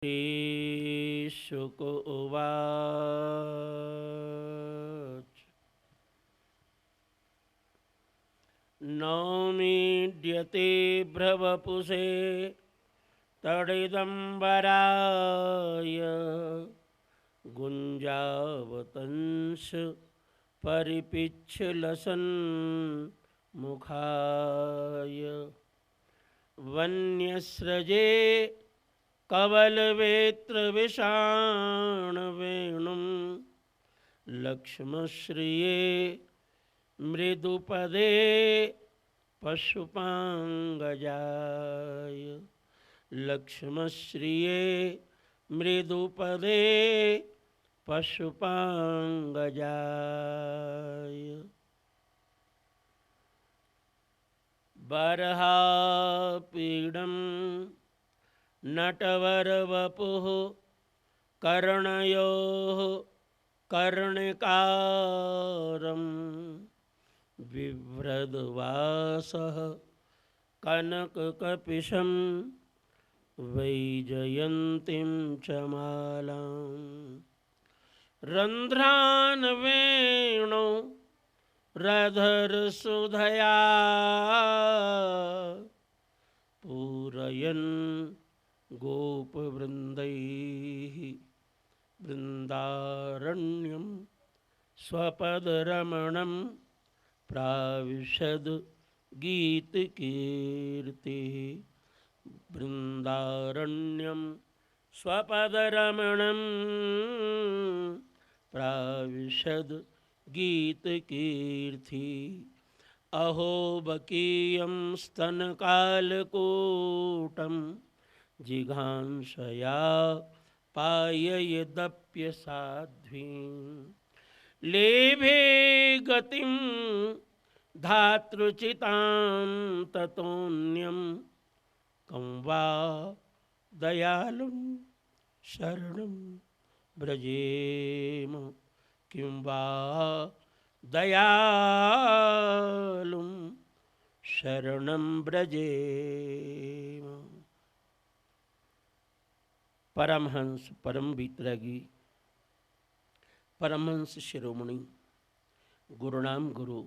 श्रीशुक उवाच। नौमीड्यते भ्रवपुषे तडिदम्बराय गुञ्जावतंस परिपिच्छलसन् मुखाय वन्यस्रजे कवलवेत्रविषाणवेणुं लक्ष्मश्रिये मृदुपदे पशुपाङ्गजाय लक्ष्मश्रिये मृदुपदे पशुपाङ्गजाय बर्हापीडं नटवरवपुः कर्णयोः कर्णिकारं बिभ्रद्वासः कनककपिशं वैजयन्तीं च मालां रन्ध्रान् वेणो रधरसुधया पूरयन् गोपवृन्दैः वृन्दारण्यं स्वपदरमणं प्राविशद् गीतकीर्तिः वृन्दारण्यं स्वपदरमणं प्राविशद् गीतकीर्ति अहो बकीयं स्तनकालकूटं जिघांसया पाययदप्यसाध्वीं लेभे गतिं धातृचितां ततोऽन्यं कं वा दयालुं शरणं व्रजेम किं वा दयालुं शरणं व्रजेम। परमहंस परम वितरागी परमहंस शिरोमणि गुरुनाम गुरु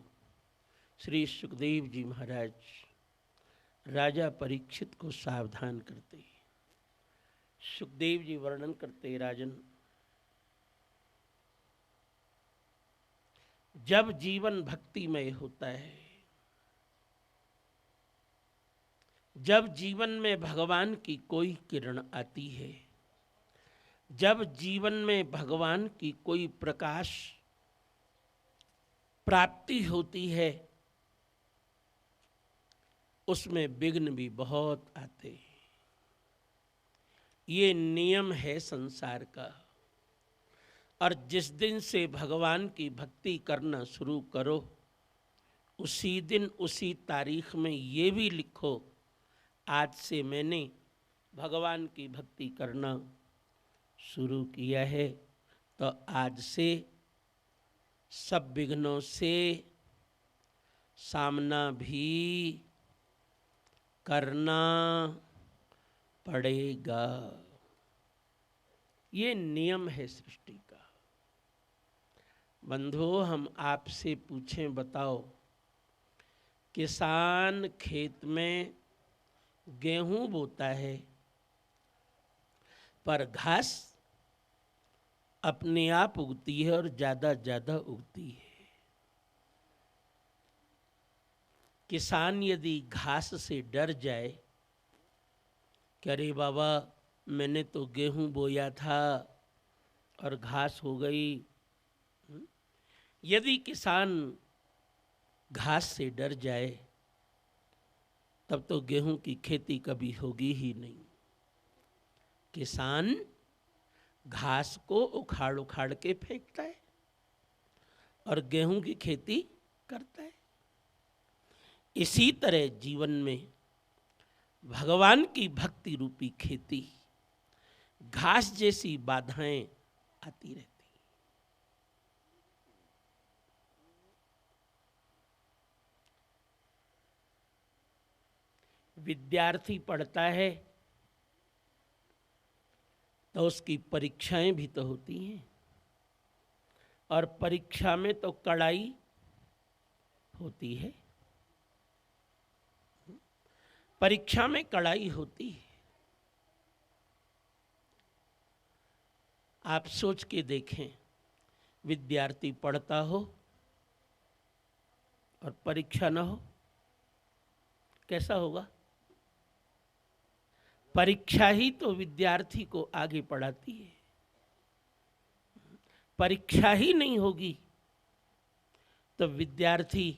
श्री सुखदेव जी महाराज राजा परीक्षित को सावधान करते। सुखदेव जी वर्णन करते, राजन, जब जीवन भक्तिमय होता है, जब जीवन में भगवान की कोई किरण आती है, जब जीवन में भगवान की कोई प्रकाश प्राप्ति होती है, उसमें विघ्न भी बहुत आते हैं। ये नियम है संसार का। और जिस दिन से भगवान की भक्ति करना शुरू करो, उसी दिन उसी तारीख में ये भी लिखो, आज से मैंने भगवान की भक्ति करना शुरू किया है। तो आज से सब विघ्नों से सामना भी करना पड़ेगा। ये नियम है सृष्टि का। बंधुओं, हम आपसे पूछें, बताओ, किसान खेत में गेहूं बोता है, पर घास अपने आप उगती है और ज़्यादा ज़्यादा उगती है। किसान यदि घास से डर जाए कि अरे बाबा, मैंने तो गेहूं बोया था और घास हो गई, यदि किसान घास से डर जाए, तब तो गेहूं की खेती कभी होगी ही नहीं। किसान घास को उखाड़ उखाड़ के फेंकता है और गेहूं की खेती करता है। इसी तरह जीवन में भगवान की भक्ति रूपी खेती, घास जैसी बाधाएं आती रहती। विद्यार्थी पढ़ता है, तो उसकी परीक्षाएं भी तो होती हैं, और परीक्षा में तो कड़ाई होती है, परीक्षा में कड़ाई होती है। आप सोच के देखें, विद्यार्थी पढ़ता हो और परीक्षा न हो, कैसा होगा? परीक्षा ही तो विद्यार्थी को आगे बढ़ाती है। परीक्षा ही नहीं होगी तो विद्यार्थी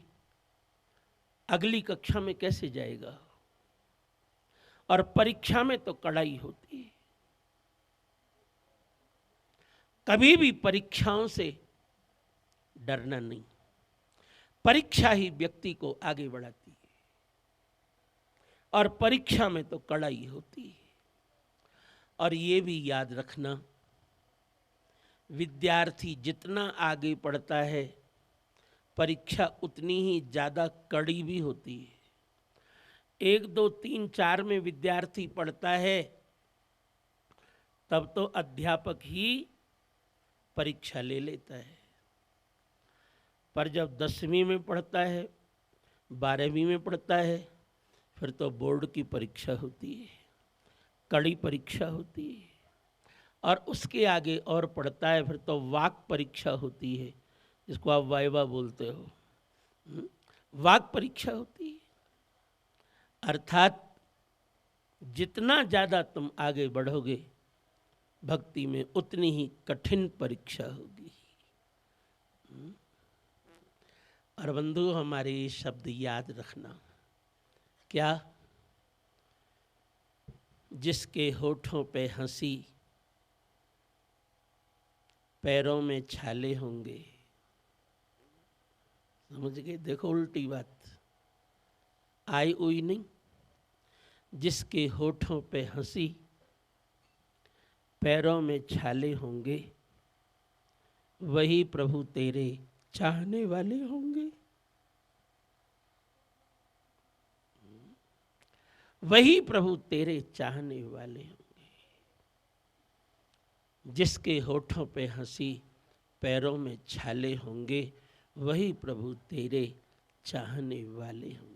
अगली कक्षा में कैसे जाएगा? और परीक्षा में तो कड़ाई होती है। कभी भी परीक्षाओं से डरना नहीं, परीक्षा ही व्यक्ति को आगे बढ़ाती है, और परीक्षा में तो कड़ाई होती है। और ये भी याद रखना, विद्यार्थी जितना आगे पढ़ता है, परीक्षा उतनी ही ज़्यादा कड़ी भी होती है। 1, 2, 3, 4 में विद्यार्थी पढ़ता है, तब तो अध्यापक ही परीक्षा ले लेता है। पर जब 10वीं में पढ़ता है, 12वीं में पढ़ता है, फिर तो बोर्ड की परीक्षा होती है, कड़ी परीक्षा होती है। और उसके आगे और पढ़ता है, फिर तो वाक परीक्षा होती है, जिसको आप वाइवा बोलते हो। वाक परीक्षा होती है। अर्थात जितना ज़्यादा तुम आगे बढ़ोगे भक्ति में, उतनी ही कठिन परीक्षा होगी। और बंधु, हमारे ये शब्द याद रखना, क्या? जिसके होठों पे हंसी, पैरों में छाले होंगे। समझ गए? देखो, उल्टी बात आई हुई नहीं। जिसके होठों पे हंसी, पैरों में छाले होंगे, वही प्रभु तेरे चाहने वाले होंगे। वही प्रभु तेरे चाहने वाले होंगे। जिसके होठों पे हंसी, पैरों में छाले होंगे, वही प्रभु तेरे चाहने वाले होंगे।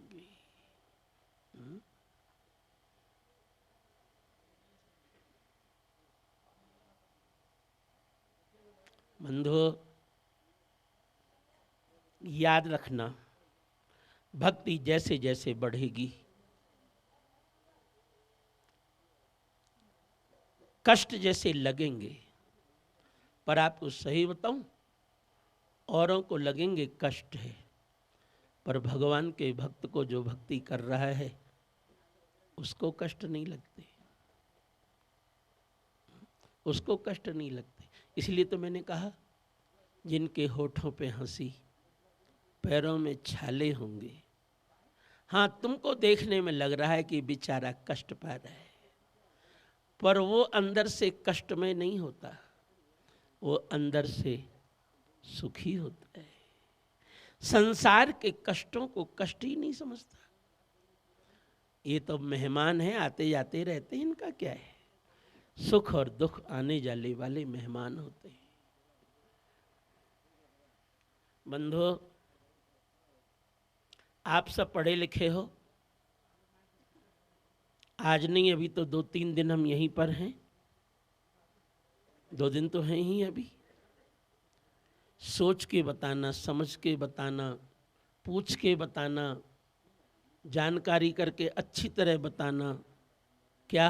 बंधुओं, याद रखना, भक्ति जैसे जैसे बढ़ेगी, कष्ट जैसे लगेंगे, पर आपको सही बताऊं, औरों को लगेंगे कष्ट है, पर भगवान के भक्त को जो भक्ति कर रहा है उसको कष्ट नहीं लगते, उसको कष्ट नहीं लगते। इसलिए तो मैंने कहा, जिनके होठों पे हंसी, पैरों में छाले होंगे। हाँ, तुमको देखने में लग रहा है कि बेचारा कष्ट पा रहा है, पर वो अंदर से कष्ट में नहीं होता, वो अंदर से सुखी होता है। संसार के कष्टों को कष्ट ही नहीं समझता। ये तो मेहमान हैं, आते जाते रहते हैं, इनका क्या है? सुख और दुख आने जाने वाले मेहमान होते हैं। बंधुओं, आप सब पढ़े लिखे हो। आज नहीं, अभी तो 2-3 दिन हम यहीं पर हैं, 2 दिन तो हैं ही। अभी सोच के बताना, समझ के बताना, पूछ के बताना, जानकारी करके अच्छी तरह बताना। क्या?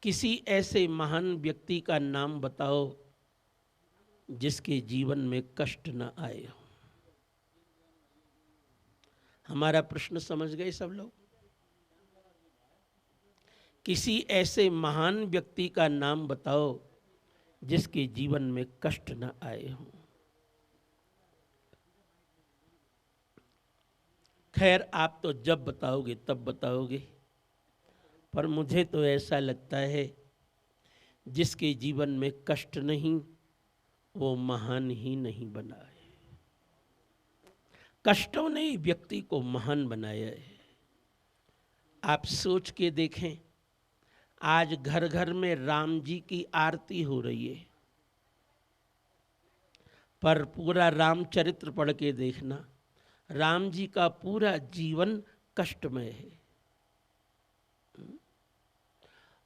किसी ऐसे महान व्यक्ति का नाम बताओ जिसके जीवन में कष्ट न आए हो। हमारा प्रश्न समझ गए सब लोग? किसी ऐसे महान व्यक्ति का नाम बताओ जिसके जीवन में कष्ट न आए हो। खैर, आप तो जब बताओगे तब बताओगे, पर मुझे तो ऐसा लगता है जिसके जीवन में कष्ट नहीं, वो महान ही नहीं बना है। कष्टों ने ही व्यक्ति को महान बनाया है। आप सोच के देखें, आज घर घर में राम जी की आरती हो रही है, पर पूरा रामचरित्र पढ़ के देखना, राम जी का पूरा जीवन कष्टमय है।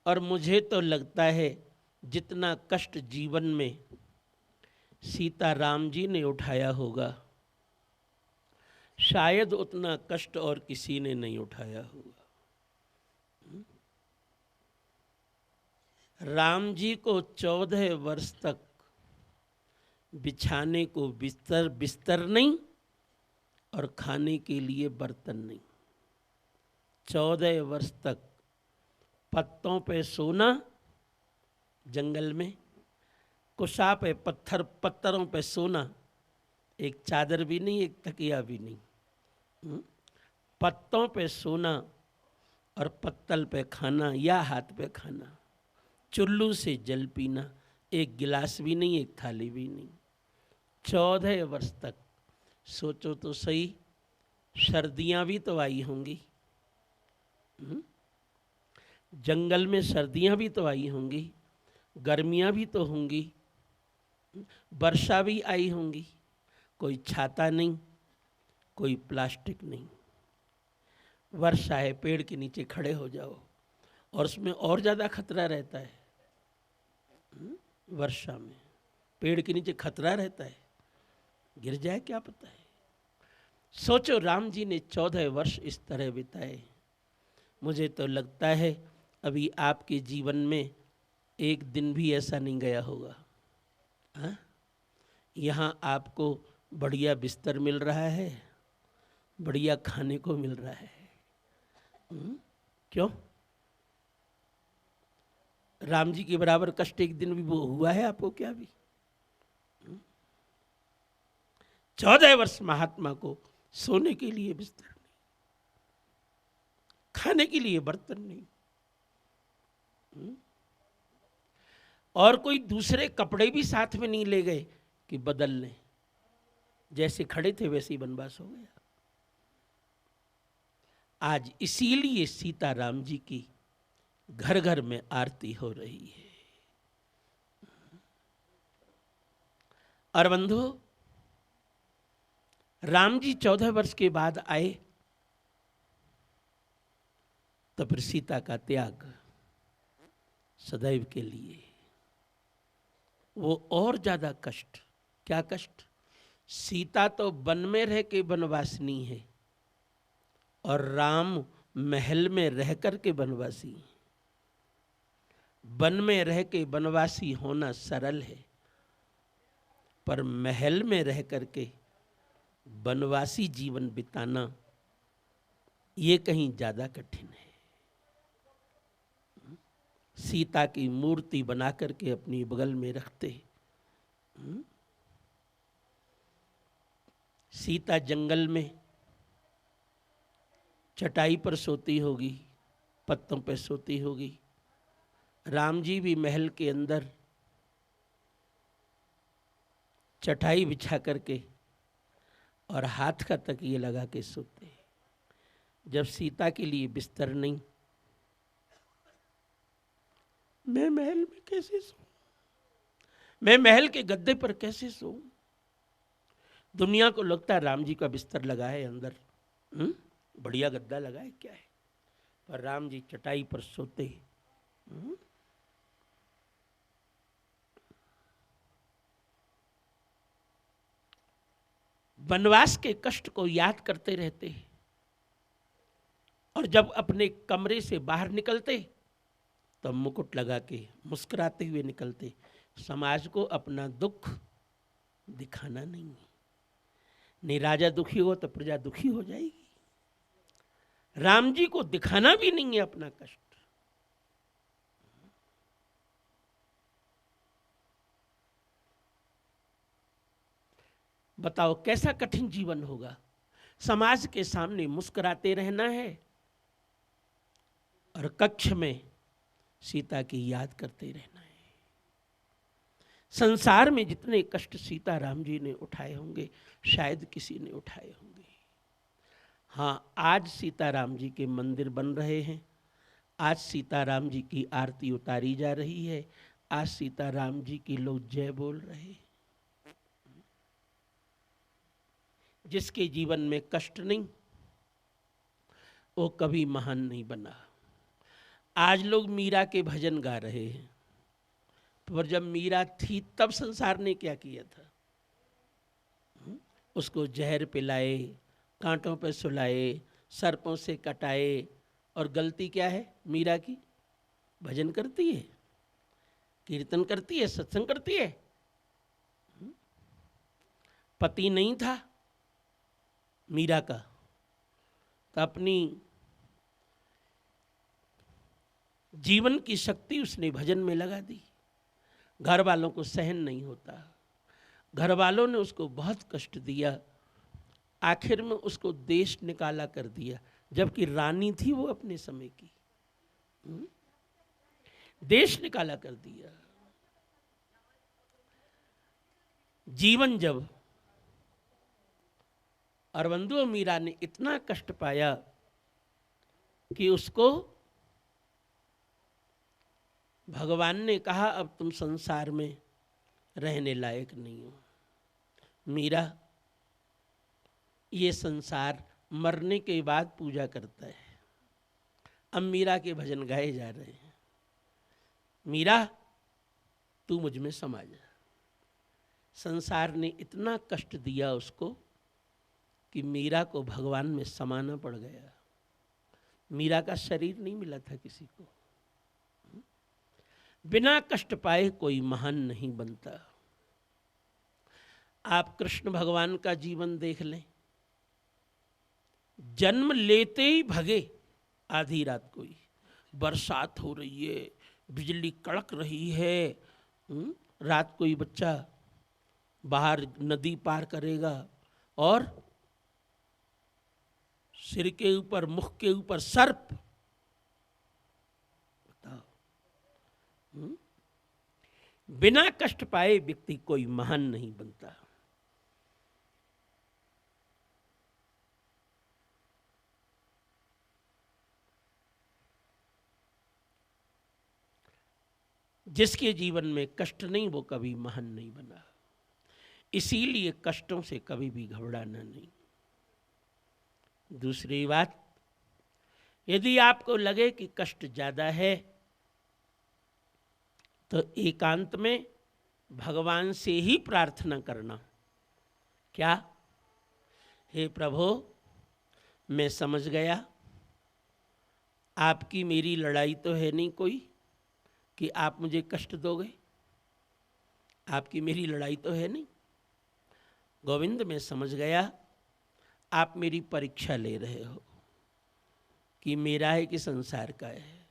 और मुझे तो लगता है जितना कष्ट जीवन में सीता राम जी ने उठाया होगा, शायद उतना कष्ट और किसी ने नहीं उठाया होगा। राम जी को 14 वर्ष तक बिछाने को बिस्तर नहीं और खाने के लिए बर्तन नहीं। 14 वर्ष तक पत्तों पे सोना जंगल में, कुशा पे पत्थरों पे सोना, एक चादर भी नहीं, एक तकिया भी नहीं, पत्तों पे सोना और पत्तल पे खाना या हाथ पे खाना, चुल्लू से जल पीना, एक गिलास भी नहीं, एक थाली भी नहीं। 14 वर्ष तक। सोचो तो सही, सर्दियां भी तो आई होंगी, जंगल में सर्दियां भी तो आई होंगी, गर्मियां भी तो होंगी, वर्षा भी आई होंगी। कोई छाता नहीं, कोई प्लास्टिक नहीं। वर्षा है, पेड़ के नीचे खड़े हो जाओ और उसमें और ज़्यादा खतरा रहता है। वर्षा में पेड़ के नीचे खतरा रहता है, गिर जाए क्या पता है। सोचो राम जी ने 14 वर्ष इस तरह बिताए। मुझे तो लगता है अभी आपके जीवन में एक दिन भी ऐसा नहीं गया होगा। हाँ? यहाँ आपको बढ़िया बिस्तर मिल रहा है, बढ़िया खाने को मिल रहा है। क्यों? राम जी के बराबर कष्ट एक दिन भी वो हुआ है आपको क्या भी? 14 वर्ष महात्मा को सोने के लिए बिस्तर नहीं, खाने के लिए बर्तन नहीं, और कोई दूसरे कपड़े भी साथ में नहीं ले गए कि बदल लें। जैसे खड़े थे वैसे ही वनवास हो गया। आज इसीलिए सीता राम जी की घर घर में आरती हो रही है। और बंधु, राम जी 14 वर्ष के बाद आए तो फिर सीता का त्याग सदैव के लिए। वो और ज्यादा कष्ट। क्या कष्ट? सीता तो वन में रह के वनवासिनी है और राम महल में रह कर के वनवासी। वन में रह के वनवासी होना सरल है, पर महल में रह कर के वनवासी जीवन बिताना ये कहीं ज्यादा कठिन है। सीता की मूर्ति बना करके अपनी बगल में रखते। सीता जंगल में चटाई पर सोती होगी, पत्तों पर सोती होगी। राम जी भी महल के अंदर चटाई बिछा करके और हाथ का तकिए लगा के सोते। जब सीता के लिए बिस्तर नहीं, मैं महल में कैसे सोऊं? मैं महल के गद्दे पर कैसे सोऊं? दुनिया को लगता है राम जी का बिस्तर लगा है अंदर, बढ़िया गद्दा लगा है, क्या है, पर राम जी चटाई पर सोते। वनवास के कष्ट को याद करते रहते और जब अपने कमरे से बाहर निकलते तो मुकुट लगा के मुस्कुराते हुए निकलते। समाज को अपना दुख दिखाना नहीं राजा दुखी हो तो प्रजा दुखी हो जाएगी। राम जी को दिखाना भी नहीं है अपना कष्ट। बताओ कैसा कठिन जीवन होगा। समाज के सामने मुस्कुराते रहना है और कक्ष में सीता की याद करते रहना है। संसार में जितने कष्ट सीता राम जी ने उठाए होंगे शायद किसी ने उठाए होंगे। हाँ, आज सीता राम जी के मंदिर बन रहे हैं, आज सीताराम जी की आरती उतारी जा रही है, आज सीताराम जी की लोग जय बोल रहे हैं। जिसके जीवन में कष्ट नहीं, वो कभी महान नहीं बना। आज लोग मीरा के भजन गा रहे हैं, पर जब मीरा थी तब संसार ने क्या किया था? उसको जहर पिलाए, कांटों पे सुलाए, सर्पों से कटाए, और गलती क्या है मीरा की? भजन करती है, कीर्तन करती है, सत्संग करती है। पति नहीं था मीरा का, तो अपनी जीवन की शक्ति उसने भजन में लगा दी। घर वालों को सहन नहीं होता, घर वालों ने उसको बहुत कष्ट दिया, आखिर में उसको देश निकाला कर दिया, जबकि रानी थी वो अपने समय की। देश निकाला कर दिया। जीवन जब अरविंदो और मीरा ने इतना कष्ट पाया कि उसको भगवान ने कहा अब तुम संसार में रहने लायक नहीं हो। मीरा, ये संसार मरने के बाद पूजा करता है। अब मीरा के भजन गाए जा रहे हैं, मीरा तू मुझ में समा जा। संसार ने इतना कष्ट दिया उसको कि मीरा को भगवान में समाना पड़ गया। मीरा का शरीर नहीं मिला था किसी को। बिना कष्ट पाए कोई महान नहीं बनता। आप कृष्ण भगवान का जीवन देख लें, जन्म लेते ही भगे आधी रात को ही। बरसात हो रही है, बिजली कड़क रही है, रात को ही बच्चा बाहर नदी पार करेगा और सिर के ऊपर, मुख के ऊपर सर्प। बताओ, बिना कष्ट पाए व्यक्ति कोई महान नहीं बनता। जिसके जीवन में कष्ट नहीं वो कभी महान नहीं बना। इसीलिए कष्टों से कभी भी घबराना नहीं। दूसरी बात, यदि आपको लगे कि कष्ट ज़्यादा है तो एकांत में भगवान से ही प्रार्थना करना। क्या? हे प्रभु, मैं समझ गया आपकी मेरी लड़ाई तो है नहीं कोई कि आप मुझे कष्ट दोगे। आपकी मेरी लड़ाई तो है नहीं। गोविंद, मैं समझ गया आप मेरी परीक्षा ले रहे हो कि मेरा है कि संसार का है।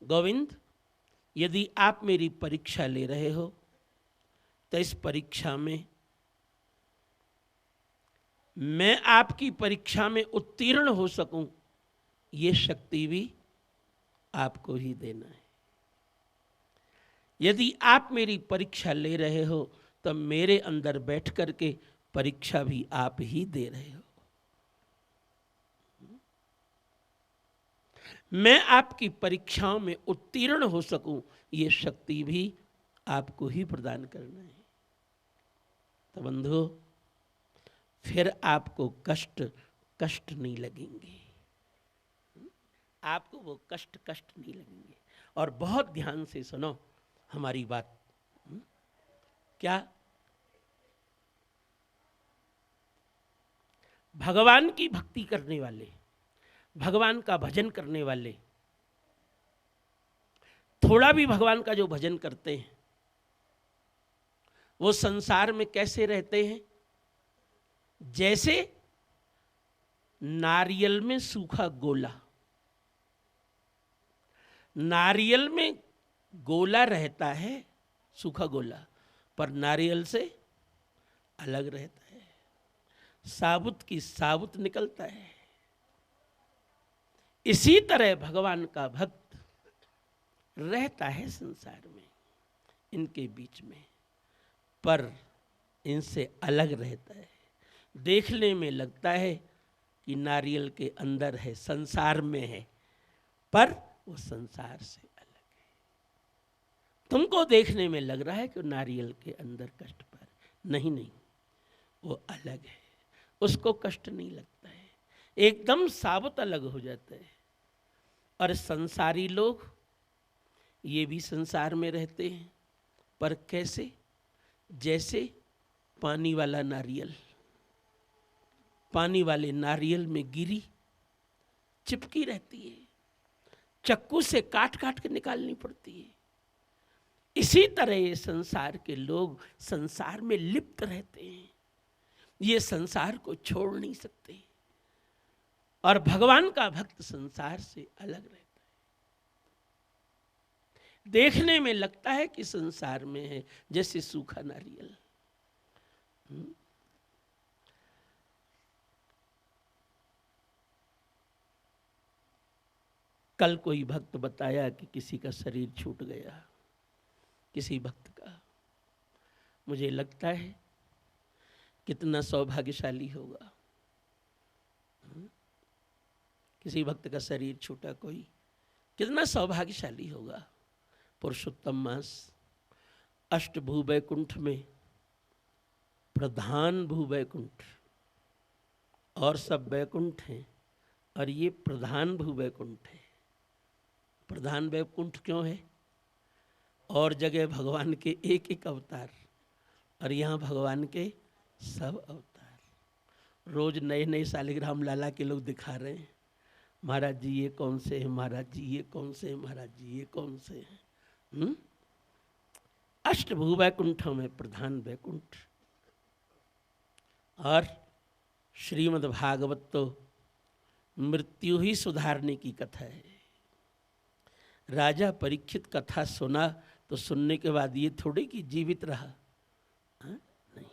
गोविंद, यदि आप मेरी परीक्षा ले रहे हो तो इस परीक्षा में मैं आपकी परीक्षा में उत्तीर्ण हो सकूं, ये शक्ति भी आपको ही देना है। यदि आप मेरी परीक्षा ले रहे हो तो मेरे अंदर बैठ करके परीक्षा भी आप ही दे रहे हो। मैं आपकी परीक्षाओं में उत्तीर्ण हो सकूं, ये शक्ति भी आपको ही प्रदान करना है। तो बंधु, फिर आपको कष्ट नहीं लगेंगे। आपको वो कष्ट नहीं लगेंगे। और बहुत ध्यान से सुनो हमारी बात। क्या? भगवान की भक्ति करने वाले, भगवान का भजन करने वाले, थोड़ा भी भगवान का जो भजन करते हैं वो संसार में कैसे रहते हैं? जैसे नारियल में सूखा गोला। नारियल में गोला रहता है, सूखा गोला, पर नारियल से अलग रहता है। साबुत की साबुत निकलता है। इसी तरह भगवान का भक्त रहता है संसार में, इनके बीच में, पर इनसे अलग रहता है। देखने में लगता है कि नारियल के अंदर है, संसार में है, पर वो संसार से अलग है। तुमको देखने में लग रहा है कि नारियल के अंदर कष्ट पर, नहीं, वो अलग है, उसको कष्ट नहीं लगता है, एकदम साबुत अलग हो जाता है। और संसारी लोग ये भी संसार में रहते हैं, पर कैसे? जैसे पानी वाला नारियल, पानी वाले नारियल में गिरी चिपकी रहती है, चक्कू से काट काट के निकालनी पड़ती है। इसी तरह ये संसार के लोग संसार में लिप्त रहते हैं, ये संसार को छोड़ नहीं सकते। और भगवान का भक्त संसार से अलग रहता है। देखने में लगता है कि संसार में है, जैसे सूखा नारियल। कल कोई भक्त बताया कि किसी का शरीर छूट गया, किसी भक्त का। मुझे लगता है कितना सौभाग्यशाली होगा। किसी भक्त का शरीर छूटा कोई, कितना सौभाग्यशाली होगा। पुरुषोत्तम मास अष्टभू वैकुंठ में प्रधान भू वैकुंठ, और सब वैकुंठ हैं और ये प्रधान भू वैकुंठ है। प्रधान वैकुंठ क्यों है? और जगह भगवान के एक एक अवतार, और यहाँ भगवान के सब अवतार। रोज नए नए शालिग्राम लाला के लोग दिखा रहे हैं, महाराज जी ये कौन से हैं, महाराज जी ये कौन से हैं, महाराज जी ये कौन से हैं। अष्टभू वैकुंठों में प्रधान वैकुंठ। और श्रीमद् भागवत तो मृत्यु ही सुधारने की कथा है। राजा परीक्षित कथा सुना तो सुनने के बाद ये थोड़ी कि जीवित रहा, नहीं,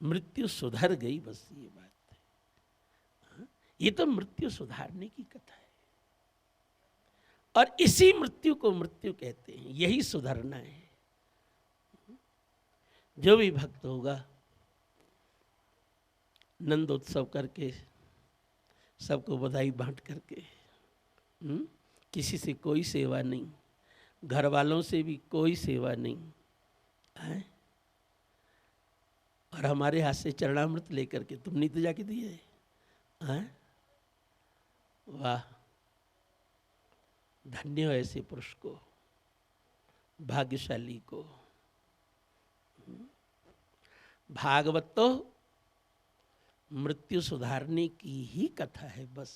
मृत्यु सुधर गई, बस ये बात है। ये तो मृत्यु सुधारने की कथा है, और इसी मृत्यु को मृत्यु कहते हैं, यही सुधरना है। जो भी भक्त होगा नंदोत्सव करके, सबको बधाई बांट करके, किसी से कोई सेवा नहीं, घर वालों से भी कोई सेवा नहीं है, और हमारे हाथ से चरणामृत लेकर के तुम नहीं तो जाके दिए हैं। वाह, धन्य हो ऐसे पुरुष को, भाग्यशाली को। भागवत तो मृत्यु सुधारने की ही कथा है बस।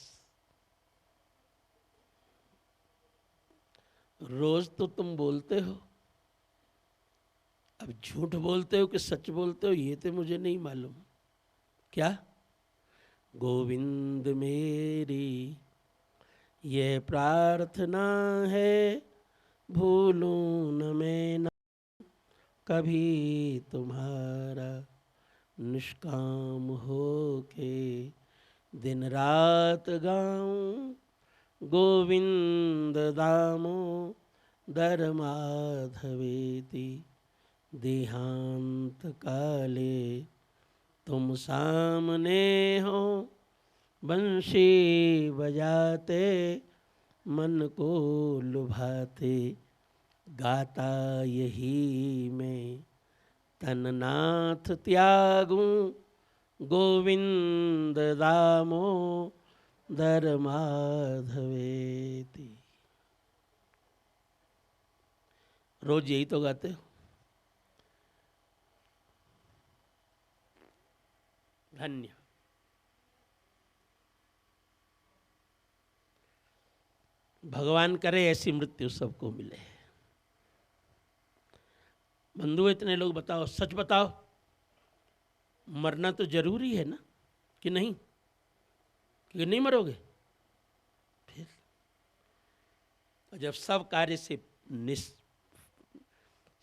रोज तो तुम बोलते हो, अब झूठ बोलते हो कि सच बोलते हो ये तो मुझे नहीं मालूम। क्या? गोविंद मेरी ये प्रार्थना है, भूलूं न मैं न कभी तुम्हारा, निष्काम हो के दिन रात गाऊं, गोविंद दामोदर माधवेति, देहांत काले तुम सामने हो, बंशी बजाते मन को लुभाते, गाता यही मैं तननाथ त्यागूं, गोविंद दामोदर माधवेति। रोज यही तो गाते हो। धन्य। भगवान करे ऐसी मृत्यु सबको मिले। बंधु इतने लोग बताओ, सच बताओ, मरना तो जरूरी है ना कि नहीं? कि नहीं मरोगे? फिर जब सब कार्य से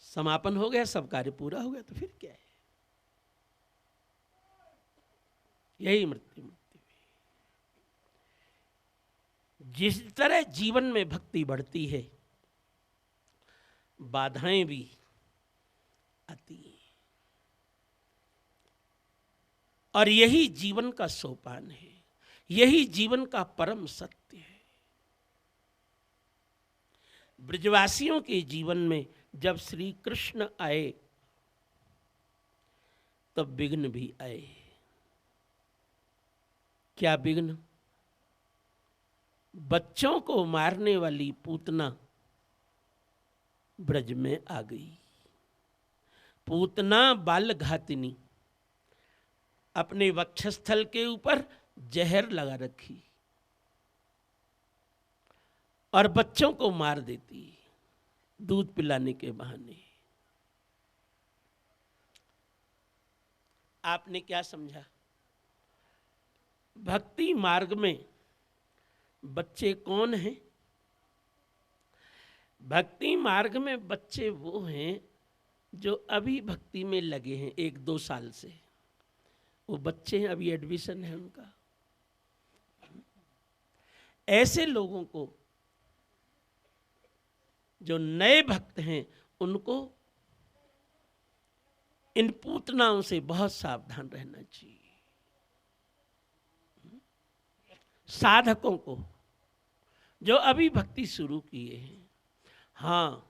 समापन हो गया, सब कार्य पूरा हो गया, तो फिर क्या है? यही मृत्यु है। जिस तरह जीवन में भक्ति बढ़ती है, बाधाएं भी आती हैं, और यही जीवन का सोपान है, यही जीवन का परम सत्य है। ब्रजवासियों के जीवन में जब श्री कृष्ण आए तब विघ्न भी आए। क्या विघ्न? बच्चों को मारने वाली पूतना ब्रज में आ गई। पूतना बाल घातिनी अपने वक्षस्थल के ऊपर जहर लगा रखी और बच्चों को मार देती दूध पिलाने के बहाने। आपने क्या समझा? भक्ति मार्ग में बच्चे कौन हैं? भक्ति मार्ग में बच्चे वो हैं जो अभी भक्ति में लगे हैं 1-2 साल से। वो बच्चे हैं, अभी एडमिशन है उनका। ऐसे लोगों को, जो नए भक्त हैं, उनको इन पूतनाओं से बहुत सावधान रहना चाहिए। साधकों को जो अभी भक्ति शुरू किए हैं, हाँ,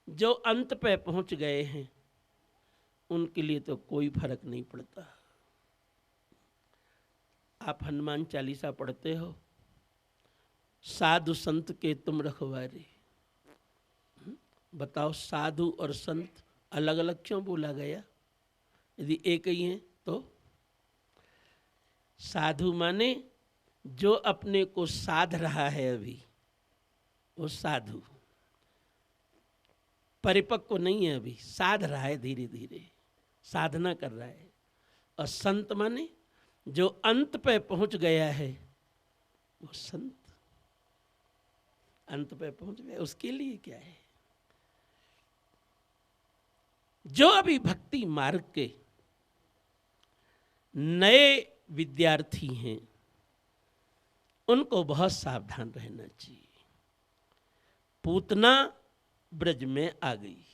जो अंत पे पहुंच गए हैं, उनके लिए तो कोई फर्क नहीं पड़ता। आप हनुमान चालीसा पढ़ते हो, साधु संत के तुम रखवारे। बताओ, साधु और संत अलग अलग क्यों बोला गया? यदि एक ही हैं तो? साधु माने जो अपने को साध रहा है, अभी वो साधु। परिपक्व नहीं है, अभी साध रहा है, धीरे धीरे साधना कर रहा है। और संत माने जो अंत पे पहुंच गया है, वो संत। अंत पे पहुंच गया, उसके लिए क्या है? जो अभी भक्ति मार्ग के नए विद्यार्थी हैं, उनको बहुत सावधान रहना चाहिए। पूतना ब्रज में आ गई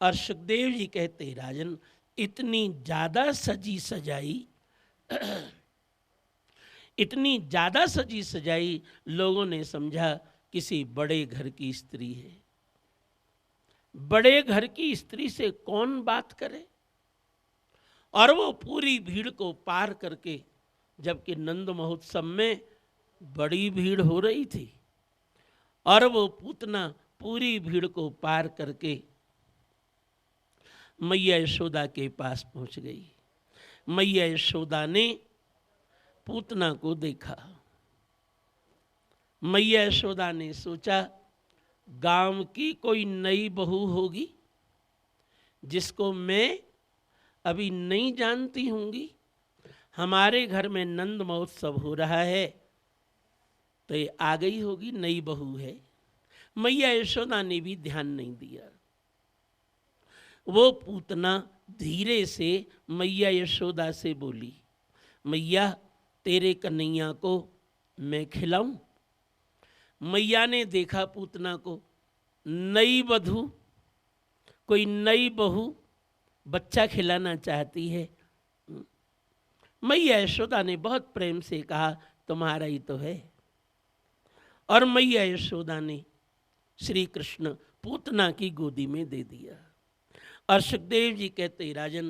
और सुखदेव जी कहते, राजन, इतनी ज्यादा सजी सजाई इतनी ज्यादा सजी सजाई, लोगों ने समझा किसी बड़े घर की स्त्री है। बड़े घर की स्त्री से कौन बात करे? और वो पूरी भीड़ को पार करके, जबकि नंद महोत्सव में बड़ी भीड़ हो रही थी, और वो पूतना पूरी भीड़ को पार करके मैया यशोदा के पास पहुंच गई। मैया यशोदा ने पूतना को देखा। मैया यशोदा ने सोचा, गांव की कोई नई बहू होगी जिसको मैं अभी नहीं जानती होंगी। हमारे घर में नंद महोत्सव हो रहा है, तो ये आ गई होगी, नई बहू है। मैया यशोदा ने भी ध्यान नहीं दिया। वो पूतना धीरे से मैया यशोदा से बोली, मैया, तेरे कन्हैया को मैं खिलाऊं? मैया ने देखा पूतना को, नई वधू, कोई नई बहू बच्चा खिलाना चाहती है। मैया यशोदा ने बहुत प्रेम से कहा, तुम्हारा ही तो है। और मैया यशोदा ने श्री कृष्ण पूतना की गोदी में दे दिया। और सुखदेव जी कहते, राजन,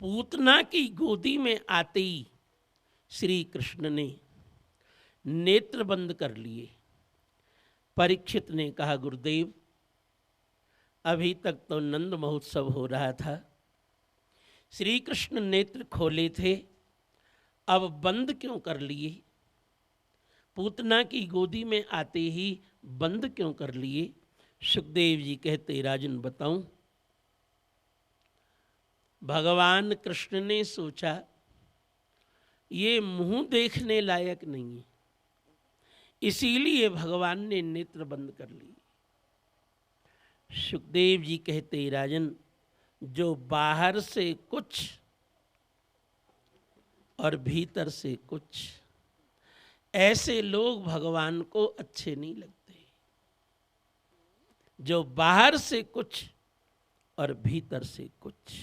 पूतना की गोदी में आते ही श्री कृष्ण ने नेत्र बंद कर लिए। परीक्षित ने कहा, गुरुदेव, अभी तक तो नंद महोत्सव हो रहा था, श्री कृष्ण नेत्र खोले थे, अब बंद क्यों कर लिए? पूतना की गोदी में आते ही बंद क्यों कर लिए? सुखदेव जी कहते, राजन, बताऊं? भगवान कृष्ण ने सोचा, ये मुंह देखने लायक नहीं है, इसीलिए भगवान ने नेत्र बंद कर लिए। सुखदेव जी कहते, राजन, जो बाहर से कुछ और भीतर से कुछ, ऐसे लोग भगवान को अच्छे नहीं लगते। जो बाहर से कुछ और भीतर से कुछ।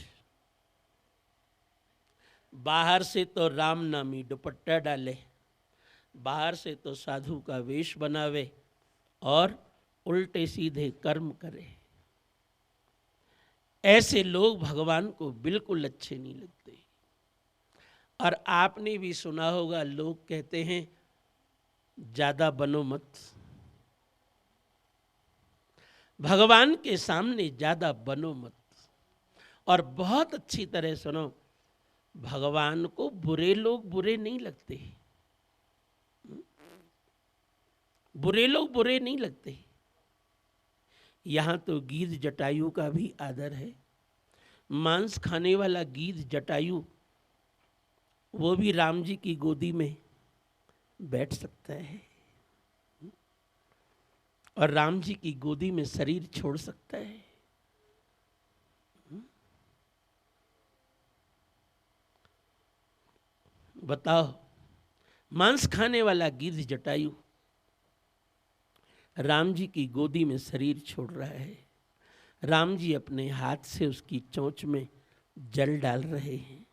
बाहर से तो राम नामी दुपट्टा डाले, बाहर से तो साधु का वेश बनावे और उल्टे सीधे कर्म करे। ऐसे लोग भगवान को बिल्कुल अच्छे नहीं लगते। और आपने भी सुना होगा, लोग कहते हैं ज्यादा बनो मत, भगवान के सामने ज्यादा बनो मत। और बहुत अच्छी तरह सुनो, भगवान को बुरे लोग बुरे नहीं लगते, बुरे लोग बुरे नहीं लगते। यहां तो गीध जटायु का भी आदर है। मांस खाने वाला गीध जटायु वो भी राम जी की गोदी में बैठ सकता है और राम जी की गोदी में शरीर छोड़ सकता है। बताओ, मांस खाने वाला गीध जटायु राम जी की गोदी में शरीर छोड़ रहा है। राम जी अपने हाथ से उसकी चोंच में जल डाल रहे हैं।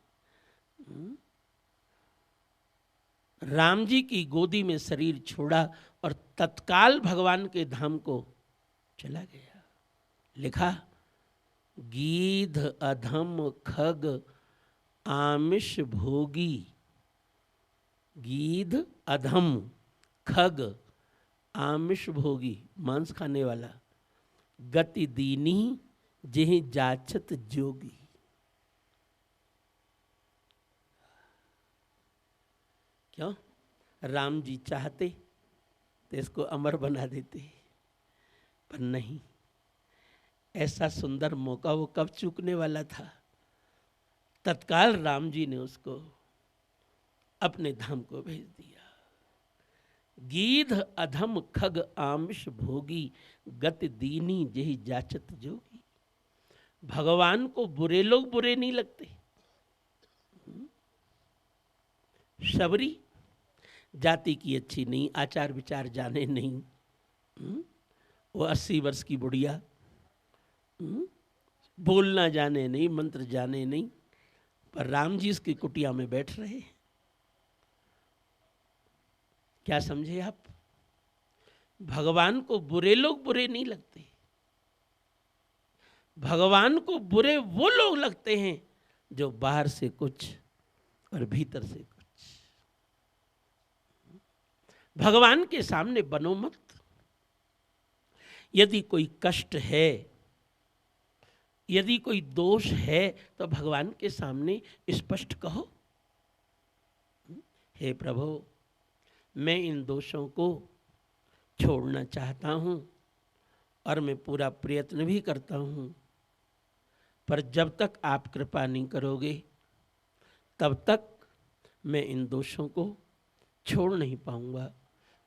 राम जी की गोदी में शरीर छोड़ा और तत्काल भगवान के धाम को चला गया। लिखा, गीध अधम खग आमिष भोगी, गीध अधम खग आमिष भोगी, मांस खाने वाला, गति दीनी जेहि जाचत जोगी। क्यों? राम जी चाहते तो इसको अमर बना देते, पर नहीं। ऐसा सुंदर मौका वो कब चूकने वाला था। तत्काल राम जी ने उसको अपने धाम को भेज दिया। गीध अधम खग आमिष भोगी, गति दीनी जेहि जाचत जोगी। भगवान को बुरे लोग बुरे नहीं लगते। शबरी जाति की अच्छी नहीं, आचार विचार जाने नहीं, वो 80 वर्ष की बुढ़िया, बोलना जाने नहीं, मंत्र जाने नहीं, पर राम जी इसकी कुटिया में बैठ रहे। क्या समझे आप? भगवान को बुरे लोग बुरे नहीं लगते। भगवान को बुरे वो लोग लगते हैं जो बाहर से कुछ और भीतर से कुछ। भगवान के सामने बनो मत। यदि कोई कष्ट है, यदि कोई दोष है, तो भगवान के सामने स्पष्ट कहो, हे प्रभु, मैं इन दोषों को छोड़ना चाहता हूं और मैं पूरा प्रयत्न भी करता हूं, पर जब तक आप कृपा नहीं करोगे तब तक मैं इन दोषों को छोड़ नहीं पाऊंगा।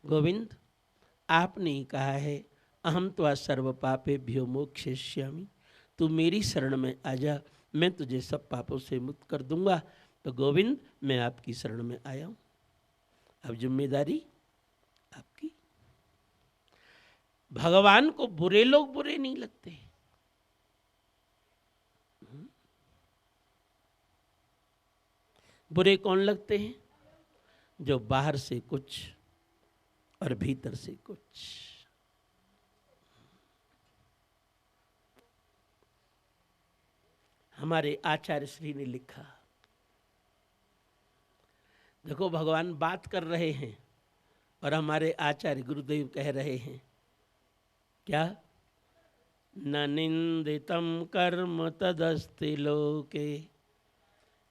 गोविंद, आपने ही कहा है, अहम त्वा सर्व पापेभ्यो मोक्षयिष्यामि, तू मेरी शरण में आ जा, मैं तुझे सब पापों से मुक्त कर दूंगा। तो गोविंद, मैं आपकी शरण में आया हूं, अब जिम्मेदारी आपकी। भगवान को बुरे लोग बुरे नहीं लगते। बुरे कौन लगते हैं? जो बाहर से कुछ और भीतर से कुछ। हमारे आचार्य श्री ने लिखा, देखो भगवान बात कर रहे हैं और हमारे आचार्य गुरुदेव कह रहे हैं क्या? न निंदितम कर्म तदस्ति लोके,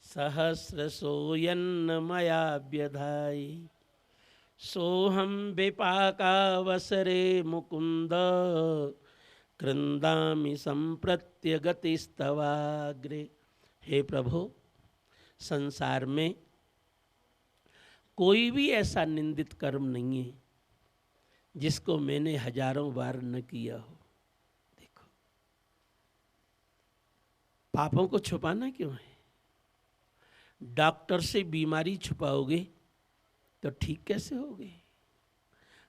सहस्रशोयन्न मया व्यधायि, सोहम विपाकावसरे मुकुंद, कृंदामि संप्रत्य गतिस्तवाग्रे। हे प्रभु, संसार में कोई भी ऐसा निंदित कर्म नहीं है जिसको मैंने हजारों बार न किया हो। देखो, पापों को छुपाना क्यों है? डॉक्टर से बीमारी छुपाओगे तो ठीक कैसे होगे?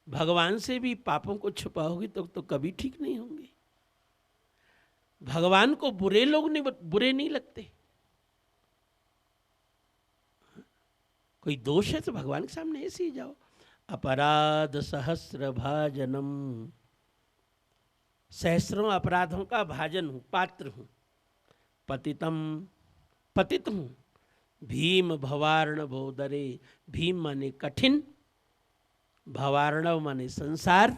भगवान से भी पापों को छुपाओगे तो कभी ठीक नहीं होंगे। भगवान को बुरे लोग बुरे नहीं लगते। कोई दोष है तो भगवान के सामने ऐसे ही जाओ, अपराध सहस्र भाजनम, सहस्रों अपराधों का भाजन हूँ, पात्र हूँ। पतितम, पतित हूँ। भीम भवार्ण भोदरे, भीम माने कठिन, भवार्णव माने संसार,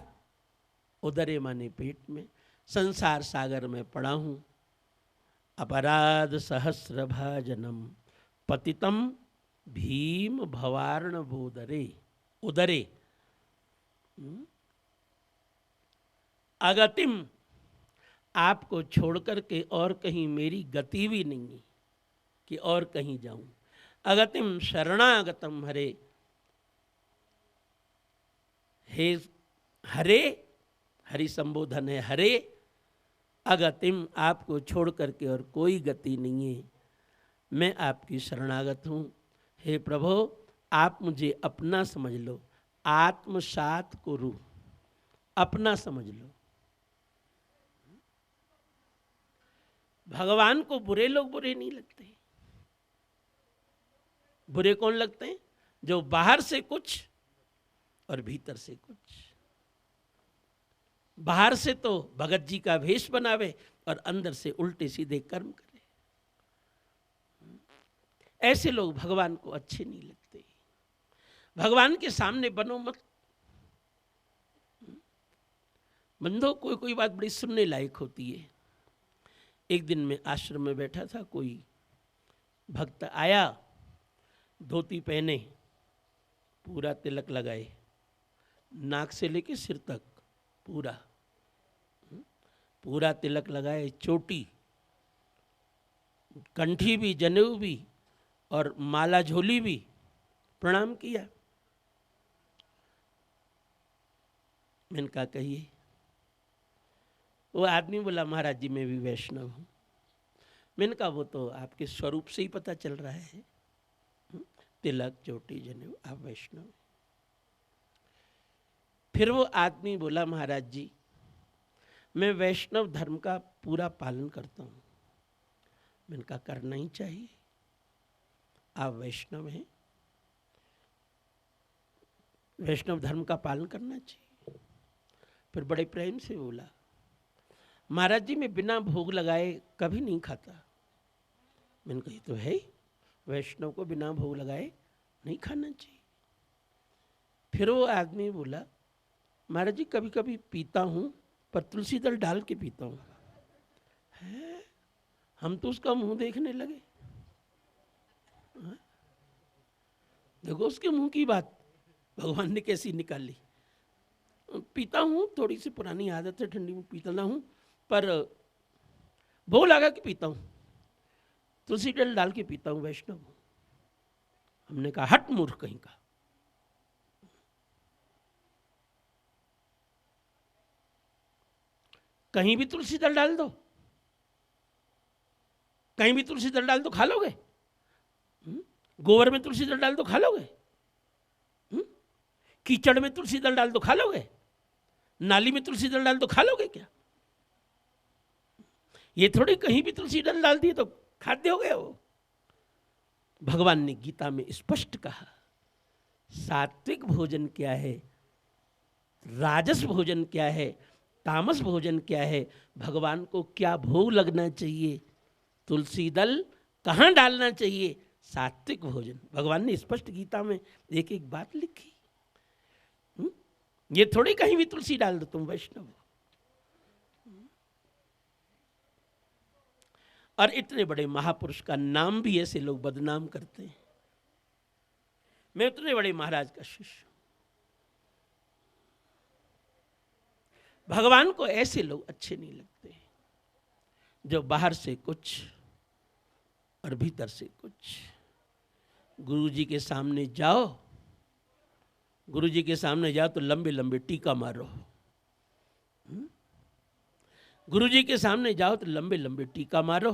उदरे माने पेट में, संसार सागर में पड़ा हूँ। अपराध सहस्र भाजनम पतितम भीम भवार्ण भोदरे, उदरे। अगतिम, आपको छोड़कर के और कहीं मेरी गति भी नहीं है कि और कहीं जाऊं। अगतिम शरणागतम हरे, हे हरे, हरि संबोधन है हरे। अगतिम, आपको छोड़ करके और कोई गति नहीं है, मैं आपकी शरणागत हूँ। हे प्रभु, आप मुझे अपना समझ लो, आत्मसात कुरु, अपना समझ लो। भगवान को बुरे लोग बुरे नहीं लगते। बुरे कौन लगते हैं? जो बाहर से कुछ और भीतर से कुछ। बाहर से तो भगत जी का वेश बनावे और अंदर से उल्टे सीधे कर्म करे। ऐसे लोग भगवान को अच्छे नहीं लगते। भगवान के सामने बनो मत। बंधो, कोई कोई बात बड़ी सुनने लायक होती है। एक दिन मैं आश्रम में बैठा था, कोई भक्त आया, धोती पहने, पूरा तिलक लगाए, नाक से लेके सिर तक पूरा पूरा तिलक लगाए, चोटी, कंठी भी, जनेऊ भी और माला झोली भी, प्रणाम किया। मैंने कहा कहिए। वो आदमी बोला महाराज जी मैं भी वैष्णव हूँ। मैंने कहा वो तो आपके स्वरूप से ही पता चल रहा है, तिलक चोटी जनेऊ, आप वैष्णव। फिर वो आदमी बोला महाराज जी मैं वैष्णव धर्म का पूरा पालन करता हूँ। मैंने कहा करना ही चाहिए, आप वैष्णव हैं, वैष्णव धर्म का पालन करना चाहिए। फिर बड़े प्रेम से बोला महाराज जी मैं बिना भोग लगाए कभी नहीं खाता। मैंने कही तो है, वैष्णव को बिना भोग लगाए नहीं खाना चाहिए। फिर वो आदमी बोला महाराज जी कभी कभी पीता हूँ पर तुलसी दल डाल के पीता हूँ। है, हम तो उसका मुंह देखने लगे। देखो उसके मुंह की बात भगवान ने कैसी निकाली। पीता हूँ, थोड़ी सी पुरानी आदत है, ठंडी में पीता ना हूँ, पर भोग लगा के पीता हूँ, तुलसी दल डाल के पीता हूँ, वैष्णव हूँ। हमने कहा हट मूर्ख कहीं का। कहीं भी तुलसी दल डाल दो, कहीं भी तुलसी दल डाल दो खा लोगे? गोबर में तुलसी दल डाल दो खा लोगे? कीचड़ में तुलसी दल डाल दो खा लोगे? नाली में तुलसी दल डाल दो खा लोगे क्या? ये थोड़ी कहीं भी तुलसी दल डाल दिए तो खाद्य हो गया वो। भगवान ने गीता में स्पष्ट कहा सात्विक भोजन क्या है, राजस भोजन क्या है, तामस भोजन क्या है, भगवान को क्या भोग लगना चाहिए, तुलसी दल कहाँ डालना चाहिए, सात्विक भोजन। भगवान ने स्पष्ट गीता में एक एक बात लिखी। ये थोड़ी कहीं भी तुलसी डाल दो तुम वैष्णव हो। और इतने बड़े महापुरुष का नाम भी ऐसे लोग बदनाम करते हैं। मैं उतने बड़े महाराज का शिष्य। भगवान को ऐसे लोग अच्छे नहीं लगते जो बाहर से कुछ और भीतर से कुछ। गुरु जी के सामने जाओ, गुरु जी के सामने जाओ तो लंबे लंबे टीका मारो। गुरु जी के सामने जाओ तो लंबे लंबे टीका मारो,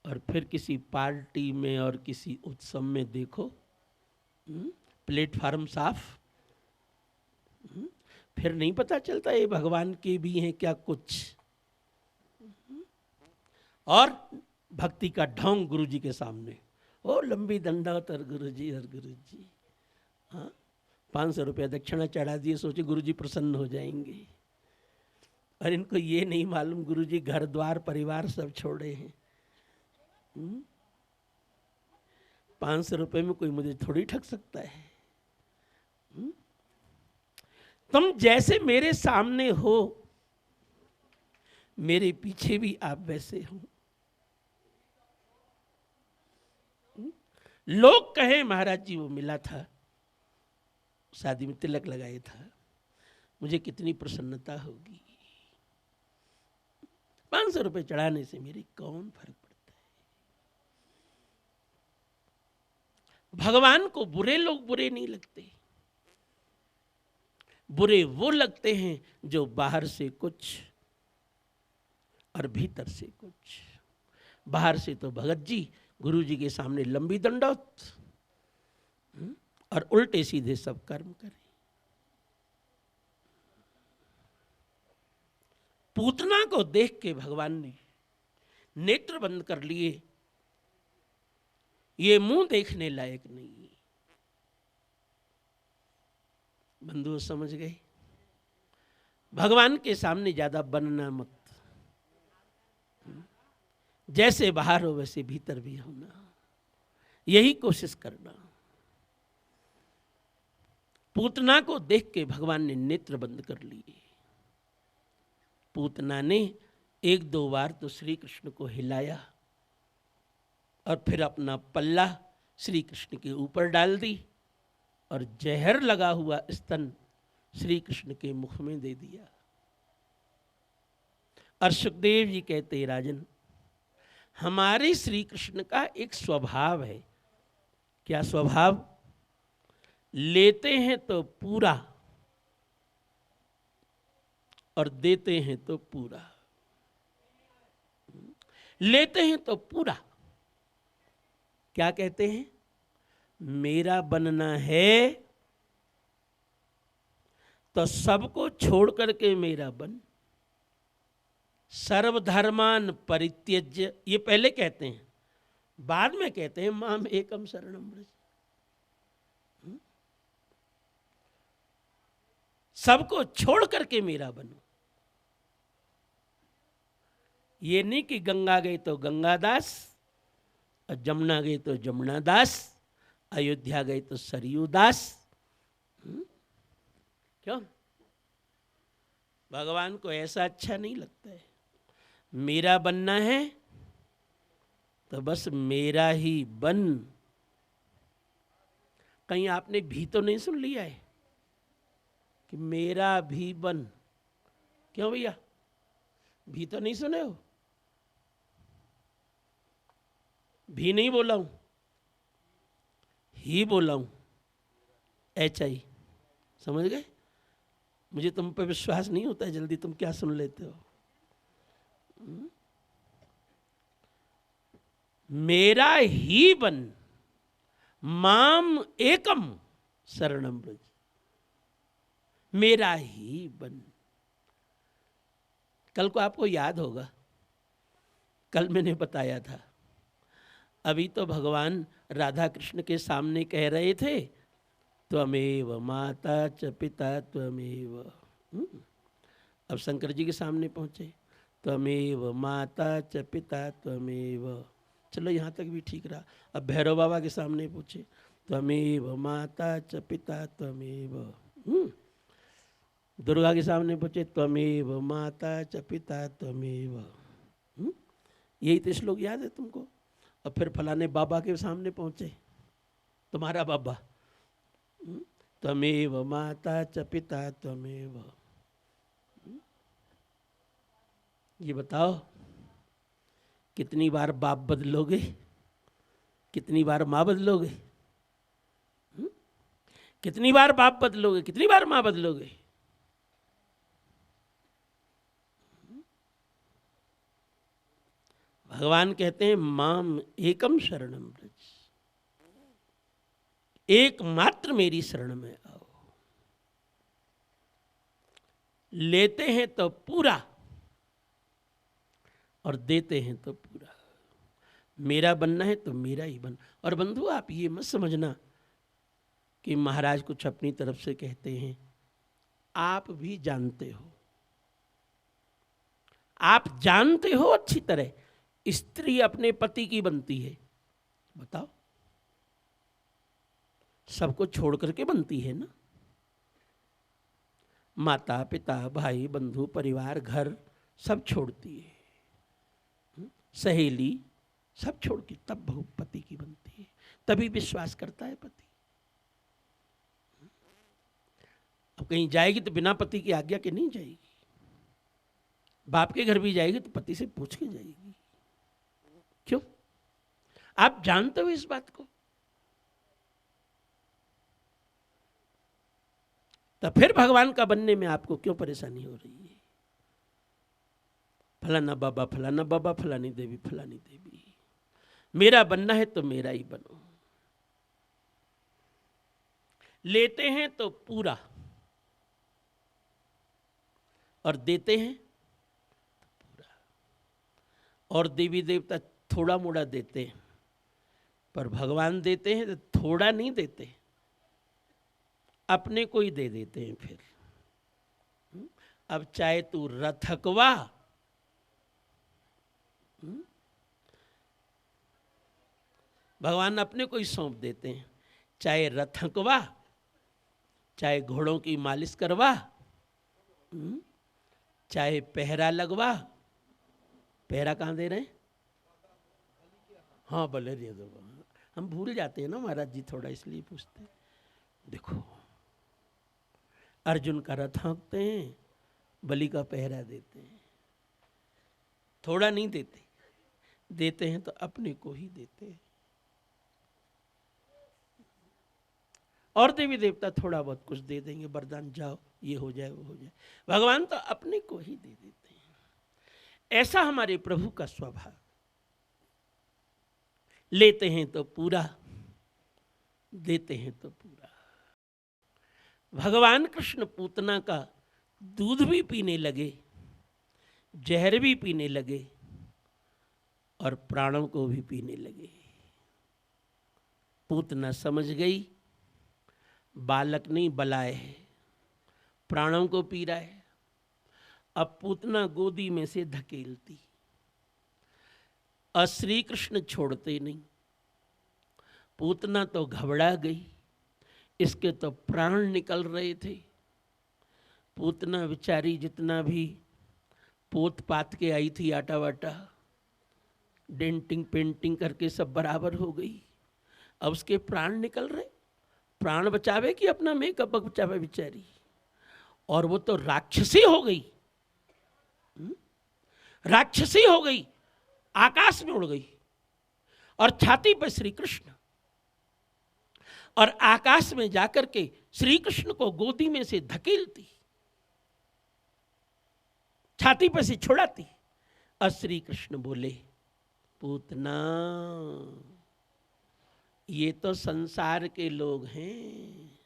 और फिर किसी पार्टी में और किसी उत्सव में देखो प्लेटफार्म साफ, फिर नहीं पता चलता ये भगवान के भी हैं क्या कुछ। और भक्ति का ढोंग गुरु जी के सामने, ओ लंबी दंडवत हर गुरु जी, हर गुरु जी। हाँ, 500 रुपया दक्षिणा चढ़ा दिए, सोचे गुरुजी प्रसन्न हो जाएंगे। और इनको ये नहीं मालूम गुरुजी घर द्वार परिवार सब छोड़े हैं। 500 रुपये में कोई मुझे थोड़ी ठग सकता है। तुम जैसे मेरे सामने हो, मेरे पीछे भी आप वैसे हो। लोग कहें महाराज जी वो मिला था, शादी में तिलक लगाया था, मुझे कितनी प्रसन्नता होगी। 500 रुपये चढ़ाने से मेरी कौन फर्क पड़ता है। भगवान को बुरे लोग बुरे नहीं लगते, बुरे वो लगते हैं जो बाहर से कुछ और भीतर से कुछ। बाहर से तो भगत जी गुरु जी के सामने लंबी दंडौत, और उल्टे सीधे सब कर्म करें। पूतना को देख के भगवान ने नेत्र बंद कर लिए, ये मुंह देखने लायक नहीं। बंधुओं समझ गए, भगवान के सामने ज्यादा बनना मत। जैसे बाहर हो वैसे भीतर भी होना, यही कोशिश करना। पूतना को देख के भगवान ने नेत्र बंद कर लिए। पूतना ने 1-2 बार तो श्री कृष्ण को हिलाया और फिर अपना पल्ला श्री कृष्ण के ऊपर डाल दी और जहर लगा हुआ स्तन श्री कृष्ण के मुख में दे दिया। और सुखदेव जी कहते, राजन, हमारे श्री कृष्ण का एक स्वभाव है। क्या स्वभाव? लेते हैं तो पूरा और देते हैं तो पूरा। लेते हैं तो पूरा, क्या कहते हैं? मेरा बनना है तो सबको छोड़ करके मेरा बन। सर्वधर्मान परित्यज्य, ये पहले कहते हैं, बाद में कहते हैं माम एकम शरणम व्रज। सबको छोड़ करके मेरा बनो। ये नहीं कि गंगा गई तो गंगादास, और जमुना गई तो जमुना दास, अयोध्या गई तो सरयू दास। क्यों? भगवान को ऐसा अच्छा नहीं लगता है। मेरा बनना है तो बस मेरा ही बन। कहीं आपने भी तो नहीं सुन लिया है कि मेरा भी बन? क्यों भैया, भी तो नहीं सुने हो? भी नहीं बोला हूं, ही बोला हूं। HI, समझ गए? मुझे तुम पे विश्वास नहीं होता है जल्दी, तुम क्या सुन लेते हो। मेरा ही बन, माम एकम शरणम व्रज। मेरा ही बन। कल को आपको याद होगा, कल मैंने बताया था, अभी तो भगवान राधा कृष्ण के सामने कह रहे थे, त्वमेव माता च पिता त्वमेव। अब शंकर जी के सामने पहुंचे, त्वमेव माता च पिता त्वमेव। चलो यहाँ तक भी ठीक रहा। अब भैरव बाबा के सामने पूछे, त्वमेव माता च पिता त्वमेव। दुर्गा के सामने पूछे, त्वमेव माता च पिता त्वमेव। यही तो श्लोक याद है तुमको? और फिर फलाने बाबा के सामने पहुंचे, तुम्हारा बाबा, त्वमेव माता च पिता त्वमेव। ये बताओ, कितनी बार बाप बदलोगे, कितनी बार माँ बदलोगे? कितनी बार बाप बदलोगे, कितनी बार माँ बदलोगे? भगवान कहते हैं माम एकम शरणम व्रज, एकमात्र मेरी शरण में आओ। लेते हैं तो पूरा और देते हैं तो पूरा। मेरा बनना है तो मेरा ही बन। और बंधु, आप ये मत समझना कि महाराज कुछ अपनी तरफ से कहते हैं, आप भी जानते हो, आप जानते हो अच्छी तरह स्त्री अपने पति की बनती है। बताओ, सबको छोड़ करके बनती है ना। माता पिता भाई बंधु परिवार घर सब छोड़ती है, सहेली सब छोड़ के तब बहू पति की बनती है, तभी विश्वास करता है पति। अब कहीं जाएगी तो बिना पति की आज्ञा के नहीं जाएगी। बाप के घर भी जाएगी तो पति से पूछ के जाएगी। क्यों? आप जानते हो इस बात को। तो फिर भगवान का बनने में आपको क्यों परेशानी हो रही है? फलाना बाबा, फलाना बाबा, फलानी देवी, फलानी देवी। मेरा बनना है तो मेरा ही बनो। लेते हैं तो पूरा और देते हैं तो पूरा। और देवी देवता थोड़ा मोड़ा देते हैं, पर भगवान देते हैं तो थोड़ा नहीं देते, अपने को ही दे देते हैं फिर। अब चाहे तू रथकवा, भगवान अपने को ही सौंप देते हैं। चाहे रथकवा, चाहे घोड़ों की मालिश करवा, चाहे पहरा लगवा। पहरा कहाँ दे रहे हैं? हाँ, बलेरिया दो। हम भूल जाते हैं ना महाराज जी थोड़ा, इसलिए पूछते हैं। देखो, अर्जुन का रथ हाँकते हैं, बलि का पहरा देते हैं। थोड़ा नहीं देते, देते हैं तो अपने को ही देते हैं। और देवी देवता थोड़ा बहुत कुछ दे देंगे, वरदान जाओ ये हो जाए वो हो जाए। भगवान तो अपने को ही दे देते हैं। ऐसा हमारे प्रभु का स्वभाव। लेते हैं तो पूरा, देते हैं तो पूरा। भगवान कृष्ण पूतना का दूध भी पीने लगे, जहर भी पीने लगे और प्राणों को भी पीने लगे। पूतना समझ गई बालक नहीं बलाए है, प्राणों को पी रहा है। अब पूतना गोदी में से धकेलती, और श्री कृष्ण छोड़ते नहीं। पूतना तो घबरा गई, इसके तो प्राण निकल रहे थे। पूतना बेचारी जितना भी पोत पात के आई थी, आटा वाटा डेंटिंग पेंटिंग करके सब बराबर हो गई। अब उसके प्राण निकल रहे। प्राण बचावे कि अपना मेकअप बचावे बेचारी। और वो तो राक्षसी हो गई, राक्षसी हो गई, आकाश में उड़ गई और छाती पर श्री कृष्ण, और आकाश में जाकर के श्री कृष्ण को गोदी में से धकेलती, छाती पर से छुड़ाती। और श्री कृष्ण बोले, पूतना ये तो संसार के लोग हैं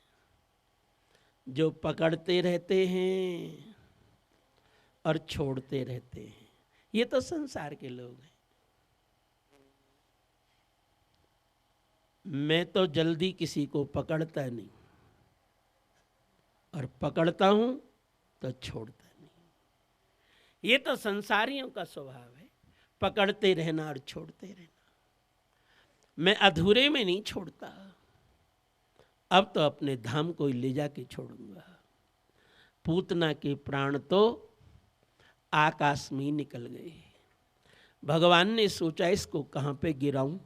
जो पकड़ते रहते हैं और छोड़ते रहते हैं। ये तो संसार के लोग हैं। मैं तो जल्दी किसी को पकड़ता नहीं, और पकड़ता हूं तो छोड़ता नहीं। ये तो संसारियों का स्वभाव है, पकड़ते रहना और छोड़ते रहना। मैं अधूरे में नहीं छोड़ता, अब तो अपने धाम को ही ले जाके छोड़ूंगा। पूतना के प्राण तो आकाश में निकल गए। भगवान ने सोचा इसको कहां पे गिराऊं।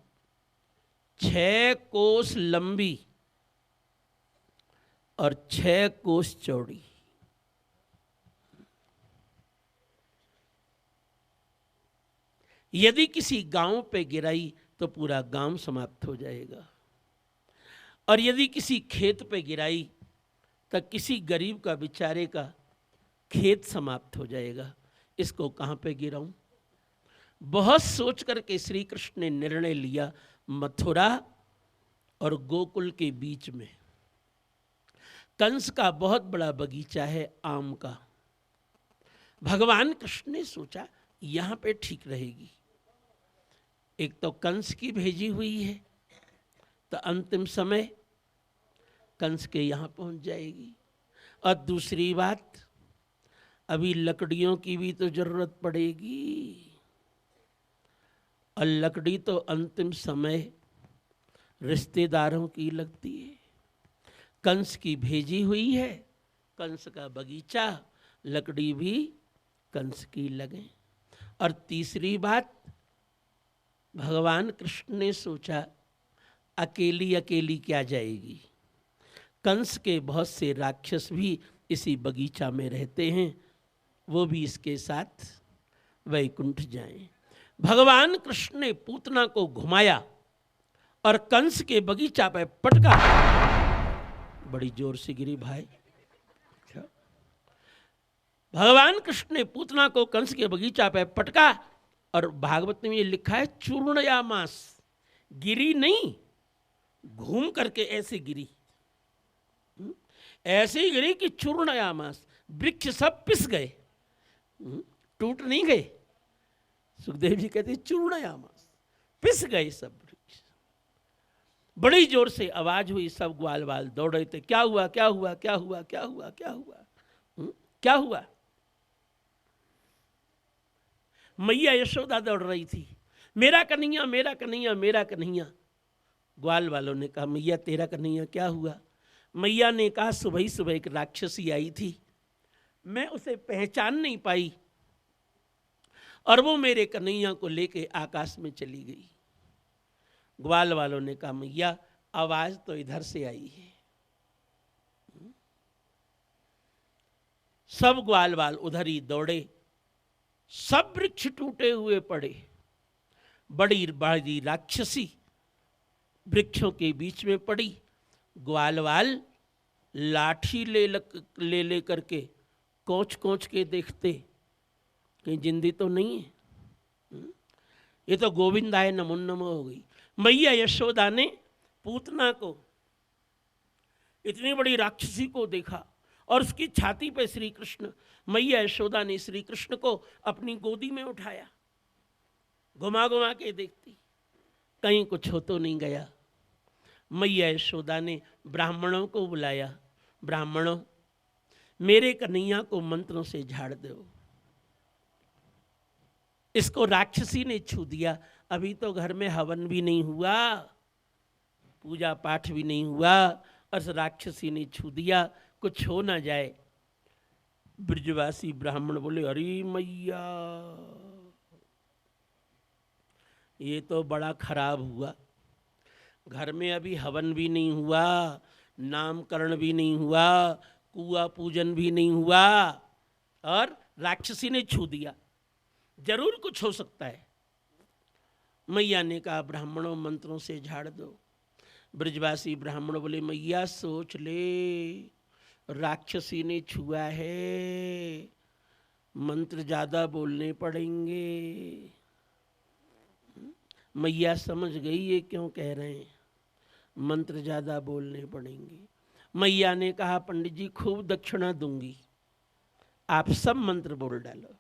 6 कोस लंबी और 6 कोस चौड़ी। यदि किसी गांव पे गिराई तो पूरा गांव समाप्त हो जाएगा, और यदि किसी खेत पे गिराई तो किसी गरीब का बेचारे का खेत समाप्त हो जाएगा। इसको कहां पे गिराऊं? बहुत सोच करके श्री कृष्ण ने निर्णय लिया, मथुरा और गोकुल के बीच में कंस का बहुत बड़ा बगीचा है आम का। भगवान कृष्ण ने सोचा यहां पे ठीक रहेगी। एक तो कंस की भेजी हुई है, तो अंतिम समय कंस के यहाँ पहुँच जाएगी। और दूसरी बात, अभी लकड़ियों की भी तो जरूरत पड़ेगी, और लकड़ी तो अंतिम समय रिश्तेदारों की लगती है। कंस की भेजी हुई है, कंस का बगीचा, लकड़ी भी कंस की लगे। और तीसरी बात, भगवान कृष्ण ने सोचा अकेली अकेली क्या जाएगी, कंस के बहुत से राक्षस भी इसी बगीचा में रहते हैं, वो भी इसके साथ वैकुंठ जाएं। भगवान कृष्ण ने पूतना को घुमाया और कंस के बगीचा पे पटका, बड़ी जोर से गिरी भाई। भगवान कृष्ण ने पूतना को कंस के बगीचा पे पटका, और भागवत में ये लिखा है चूर्णयामास, गिरी नहीं, घूम करके ऐसे गिरी, ऐसे ही गिरी कि चूर्णयामास, वृक्ष सब पिस गए, टूट नहीं गए। सुखदेव जी कहते चूर्णयामास, पिस गए सब वृक्ष। बड़ी जोर से आवाज हुई, सब ग्वाल बाल दौड़ रहे थे, क्या हुआ क्या हुआ क्या हुआ क्या हुआ क्या हुआ, क्या हुआ। मैया यशोदा दौड़ रही थी, मेरा कन्हैया मेरा कन्हैया मेरा कन्हैया। ग्वाल वालों ने कहा मैया तेरा कन्हैया क्या हुआ। मैया ने कहा सुबह ही सुबह एक राक्षसी आई थी, मैं उसे पहचान नहीं पाई, और वो मेरे कन्हैया को लेके आकाश में चली गई। ग्वाल वालों ने कहा मैया आवाज तो इधर से आई है। सब ग्वाल वाल उधर ही दौड़े, सब वृक्ष टूटे हुए पड़े। बड़ी बड़ी राक्षसी वृक्षों के बीच में पड़ी। ग्वाल वाल लाठी ले करके कोच कोच के देखते, कहीं जिंदी तो नहीं है। ये तो गोविंदाय नमो नमो हो गई। मैया यशोदा ने पूतना को, इतनी बड़ी राक्षसी को देखा, और उसकी छाती पे श्री कृष्ण, मैया यशोदा ने श्री कृष्ण को अपनी गोदी में उठाया, घुमा घुमा के देखती, कहीं कुछ हो तो नहीं गया। मैया यशोदा ने ब्राह्मणों को बुलाया, ब्राह्मणों मेरे कन्हैया को मंत्रों से झाड़ दो, इसको राक्षसी ने छू दिया, अभी तो घर में हवन भी नहीं हुआ, पूजा पाठ भी नहीं हुआ, और राक्षसी ने छू दिया, कुछ हो ना जाए। ब्रजवासी ब्राह्मण बोले अरे मैया ये तो बड़ा खराब हुआ, घर में अभी हवन भी नहीं हुआ, नामकरण भी नहीं हुआ, कुआ पूजन भी नहीं हुआ, और राक्षसी ने छू दिया, जरूर कुछ हो सकता है। मैया ने कहा ब्राह्मणों मंत्रों से झाड़ दो। ब्रजवासी ब्राह्मण बोले मैया सोच ले, राक्षसी ने छुआ है, मंत्र ज्यादा बोलने पड़ेंगे। मैया समझ गई ये क्यों कह रहे हैं, मंत्र ज्यादा बोलने पड़ेंगे। मैया ने कहा पंडित जी खूब दक्षिणा दूंगी, आप सब मंत्र बोल डालो।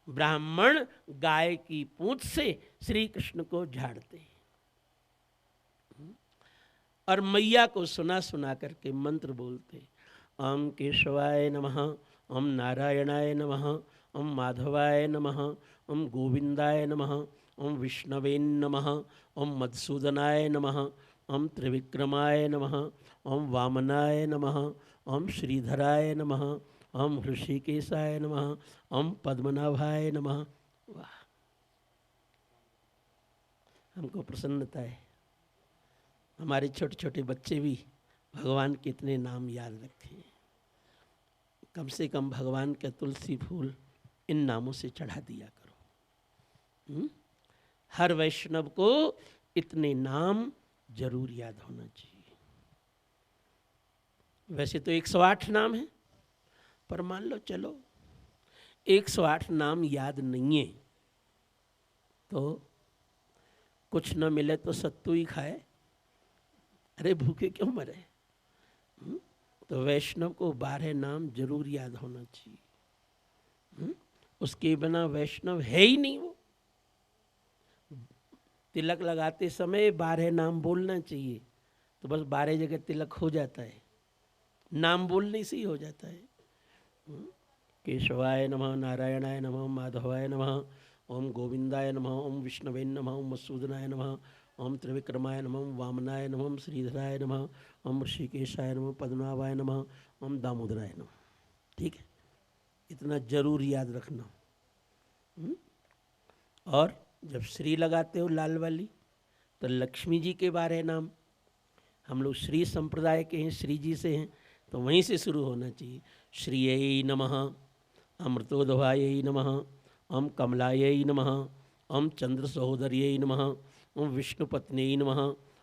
ब्राह्मण गाय की पूंछ से श्री कृष्ण को झाड़ते, और मैया को सुना सुना करके मंत्र बोलते, ओम केशवाय नमः, ओम नारायणाय नमः, ओम माधवाय नमः, ओम गोविंदाय नमः, ओम विष्णवे नमः, ओम मधुसूदनाय नमः, ओम त्रिविक्रमाय नमः, ओम वामनाय नमः, ओम श्रीधराय नमः, ओम ऋषिकेशाय नमः, ओम पद्मनाभाय नमः। वाह, हमको प्रसन्नता है, हमारे छोटे छोटे बच्चे भी भगवान के इतने नाम याद रखें। कम से कम भगवान का तुलसी फूल इन नामों से चढ़ा दिया करो। हर वैष्णव को इतने नाम जरूर याद होना चाहिए। वैसे तो 108 नाम है, पर मान लो चलो 108 नाम याद नहीं है तो कुछ न मिले तो सत्तू ही खाए, अरे भूखे क्यों मरे। तो वैष्णव को 12 नाम जरूर याद होना चाहिए, उसके बिना वैष्णव है ही नहीं। वो तिलक लगाते समय 12 नाम बोलना चाहिए, तो बस 12 जगह तिलक हो जाता है, नाम बोलने से ही हो जाता है। केशवाय नमः, नारायणाय नमः, माधवाय नमः, ओम गोविंदाय नमः, ओम विष्णवे नमः, ओम मसूदनाय नमः, ओम त्रिविक्रमाय नमः, वामनाय नमः, श्रीधराय नमः, ओम ऋषिकेशाय नमः, पद्मनाभाय नमः, ओम दामोदराय नमः। ठीक है, इतना जरूर याद रखना। और जब श्री लगाते हो लाल वाली तो लक्ष्मी जी के 12 नाम, हम लोग श्री संप्रदाय के हैं, श्री जी से हैं, तो वहीं से शुरू होना चाहिए। श्रीयै नमः, अमृतोदभायै नमः, ओम कमलायै नमः, ओम चंद्र सहोदर्यै नमः, ओम विष्णुपत्न्यै नमः,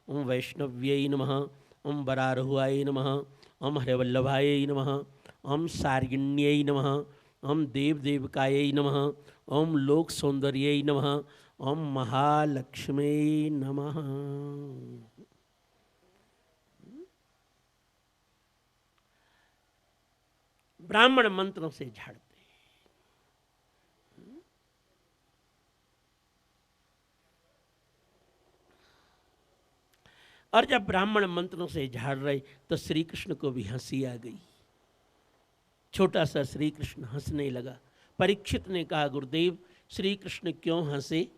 ओम वैष्णव्यै नमः, ओम वरारोहाय नमः, ओम हरिवल्लभायै नमः, ओम सार्गिण्यै नमः, ओम देवदेवकायै नमः, ओम लोक सौंदर्यै नमः, ओम महालक्ष्मी नमः। ब्राह्मण मंत्रों से झाड़ते। और जब ब्राह्मण मंत्रों से झाड़ रहे तो श्री कृष्ण को भी हंसी आ गई। छोटा सा श्री कृष्ण हंसने लगा। परीक्षित ने कहा, गुरुदेव श्री कृष्ण क्यों हंसे?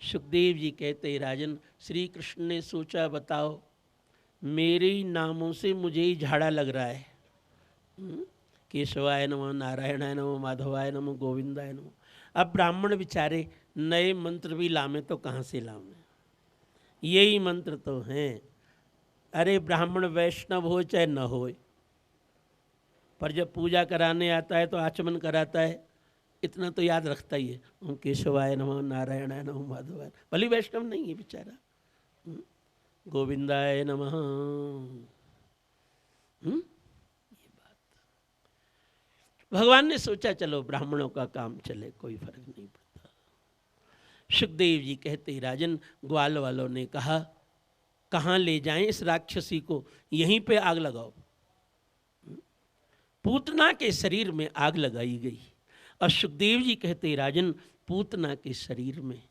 सुखदेव जी कहते, राजन श्री कृष्ण ने सोचा, बताओ मेरे ही नामों से मुझे ही झाड़ा लग रहा है। केशवाय नमः, नारायणाय नमः, माधवाय नमः, गोविंदाय नमः। अब ब्राह्मण बेचारे नए मंत्र भी लामे तो कहाँ से लामे? यही मंत्र तो हैं। अरे ब्राह्मण वैष्णव हो चाहे न हो, पर जब पूजा कराने आता है तो आचमन कराता है, इतना तो याद रखता ही है। ओम केशवाय नमः, नारायणाय नमः, माधवाय। भले वैष्णव नहीं है बेचारा। गोविंदाय नमः। ये बात भगवान ने सोचा, चलो ब्राह्मणों का काम चले, कोई फर्क नहीं पड़ता। सुखदेव जी कहते, राजन ग्वाल वालों ने कहा, कहाँ ले जाएं इस राक्षसी को? यहीं पे आग लगाओ। पूतना के शरीर में आग लगाई गई। और सुखदेव जी कहते, राजन पूतना के शरीर में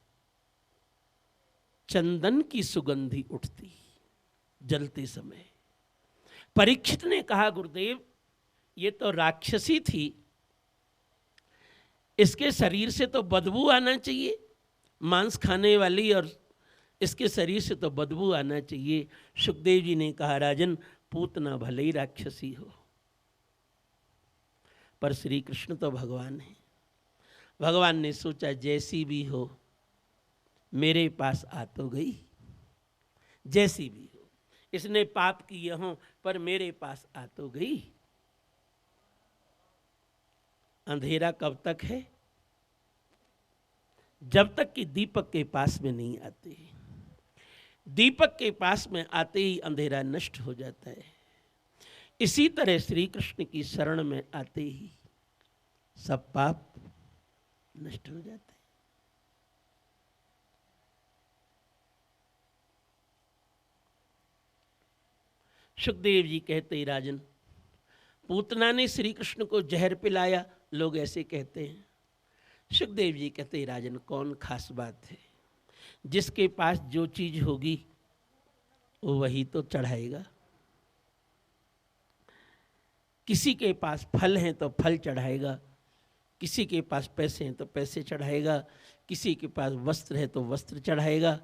चंदन की सुगंधी उठती जलते समय। परीक्षित ने कहा, गुरुदेव ये तो राक्षसी थी, इसके शरीर से तो बदबू आना चाहिए, मांस खाने वाली, और इसके शरीर से तो बदबू आना चाहिए। सुखदेव जी ने कहा, राजन पूतना भले ही राक्षसी हो, पर श्री कृष्ण तो भगवान है। भगवान ने सोचा, जैसी भी हो मेरे पास आ तो गई, जैसी भी हो, इसने पाप किए हों पर मेरे पास आ तो गई। अंधेरा कब तक है? जब तक कि दीपक के पास में नहीं आते। दीपक के पास में आते ही अंधेरा नष्ट हो जाता है। इसी तरह श्री कृष्ण की शरण में आते ही सब पाप नष्ट हो जाते हैं। सुखदेव जी कहते, राजन पूतना ने श्री कृष्ण को जहर पिलाया, लोग ऐसे कहते हैं। सुखदेव जी कहते, राजन कौन खास बात है? जिसके पास जो चीज होगी वो वही तो चढ़ाएगा। किसी के पास फल हैं तो फल चढ़ाएगा, किसी के पास पैसे हैं तो पैसे चढ़ाएगा, किसी के पास वस्त्र है तो वस्त्र चढ़ाएगा,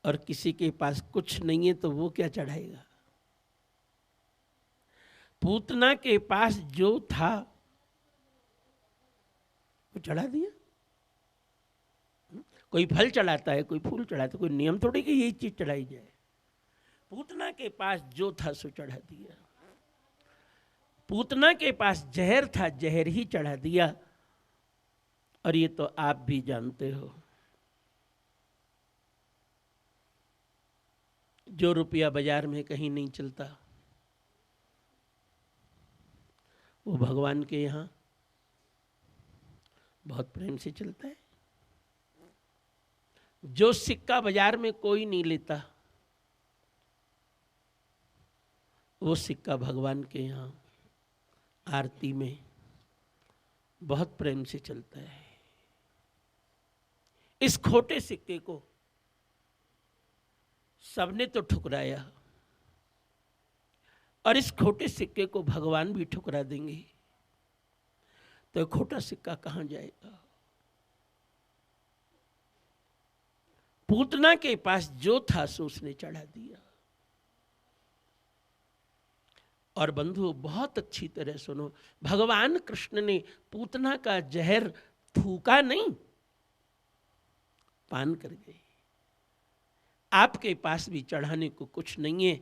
और किसी के पास कुछ नहीं है तो वो क्या चढ़ाएगा? पूतना के पास जो था वो चढ़ा दिया। कोई फल चढ़ाता है, कोई फूल चढ़ाता है, कोई नियम थोड़ी कि यही चीज चढ़ाई जाए। पूतना के पास जो था सो चढ़ा दिया। पूतना के पास जहर था, जहर ही चढ़ा दिया। और ये तो आप भी जानते हो, जो रुपया बाजार में कहीं नहीं चलता वो भगवान के यहाँ बहुत प्रेम से चलता है। जो सिक्का बाजार में कोई नहीं लेता वो सिक्का भगवान के यहाँ आरती में बहुत प्रेम से चलता है। इस खोटे सिक्के को सबने तो ठुकराया, और इस खोटे सिक्के को भगवान भी ठुकरा देंगे तो खोटा सिक्का कहां जाएगा। पूतना के पास जो था सो उसने चढ़ा दिया। और बंधुओं बहुत अच्छी तरह सुनो, भगवान कृष्ण ने पूतना का जहर थूका नहीं, पान कर गए। आपके पास भी चढ़ाने को कुछ नहीं है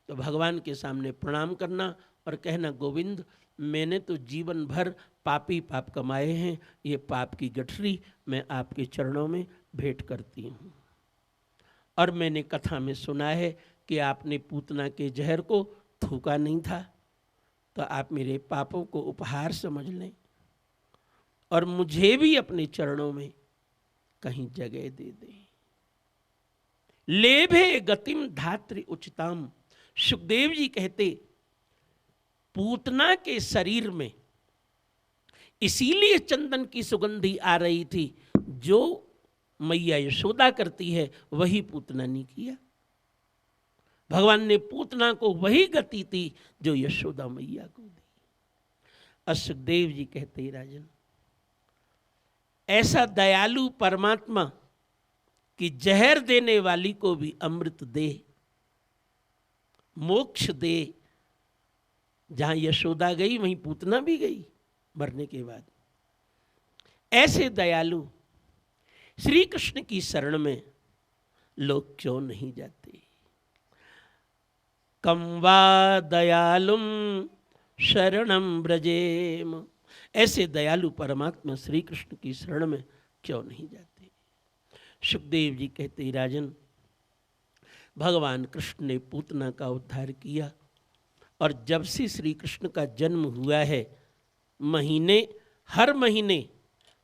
तो भगवान के सामने प्रणाम करना और कहना, गोविंद मैंने तो जीवन भर पापी पाप कमाए हैं, ये पाप की गठरी मैं आपके चरणों में भेंट करती हूँ। और मैंने कथा में सुना है कि आपने पूतना के जहर को थूका नहीं था, तो आप मेरे पापों को उपहार समझ लें और मुझे भी अपने चरणों में कहीं जगह दे दें। लेभे गतिम धात्री उचिताम। सुखदेव जी कहते पूतना के शरीर में इसीलिए चंदन की सुगंधी आ रही थी, जो मैया यशोदा करती है वही पूतना ने किया। भगवान ने पूतना को वही गति दी जो यशोदा मैया को दी। और सुखदेव जी कहते राजन, ऐसा दयालु परमात्मा कि जहर देने वाली को भी अमृत दे, मोक्ष दे। जहां यशोदा गई वहीं पूतना भी गई मरने के बाद। ऐसे दयालु श्री कृष्ण की शरण में लोग क्यों नहीं जाते। कम वा दयालुम शरणम ब्रजेम। ऐसे दयालु परमात्मा श्री कृष्ण की शरण में क्यों नहीं जाते। सुखदेव जी कहते राजन, भगवान कृष्ण ने पूतना का उद्धार किया और जब से श्री कृष्ण का जन्म हुआ है, हर महीने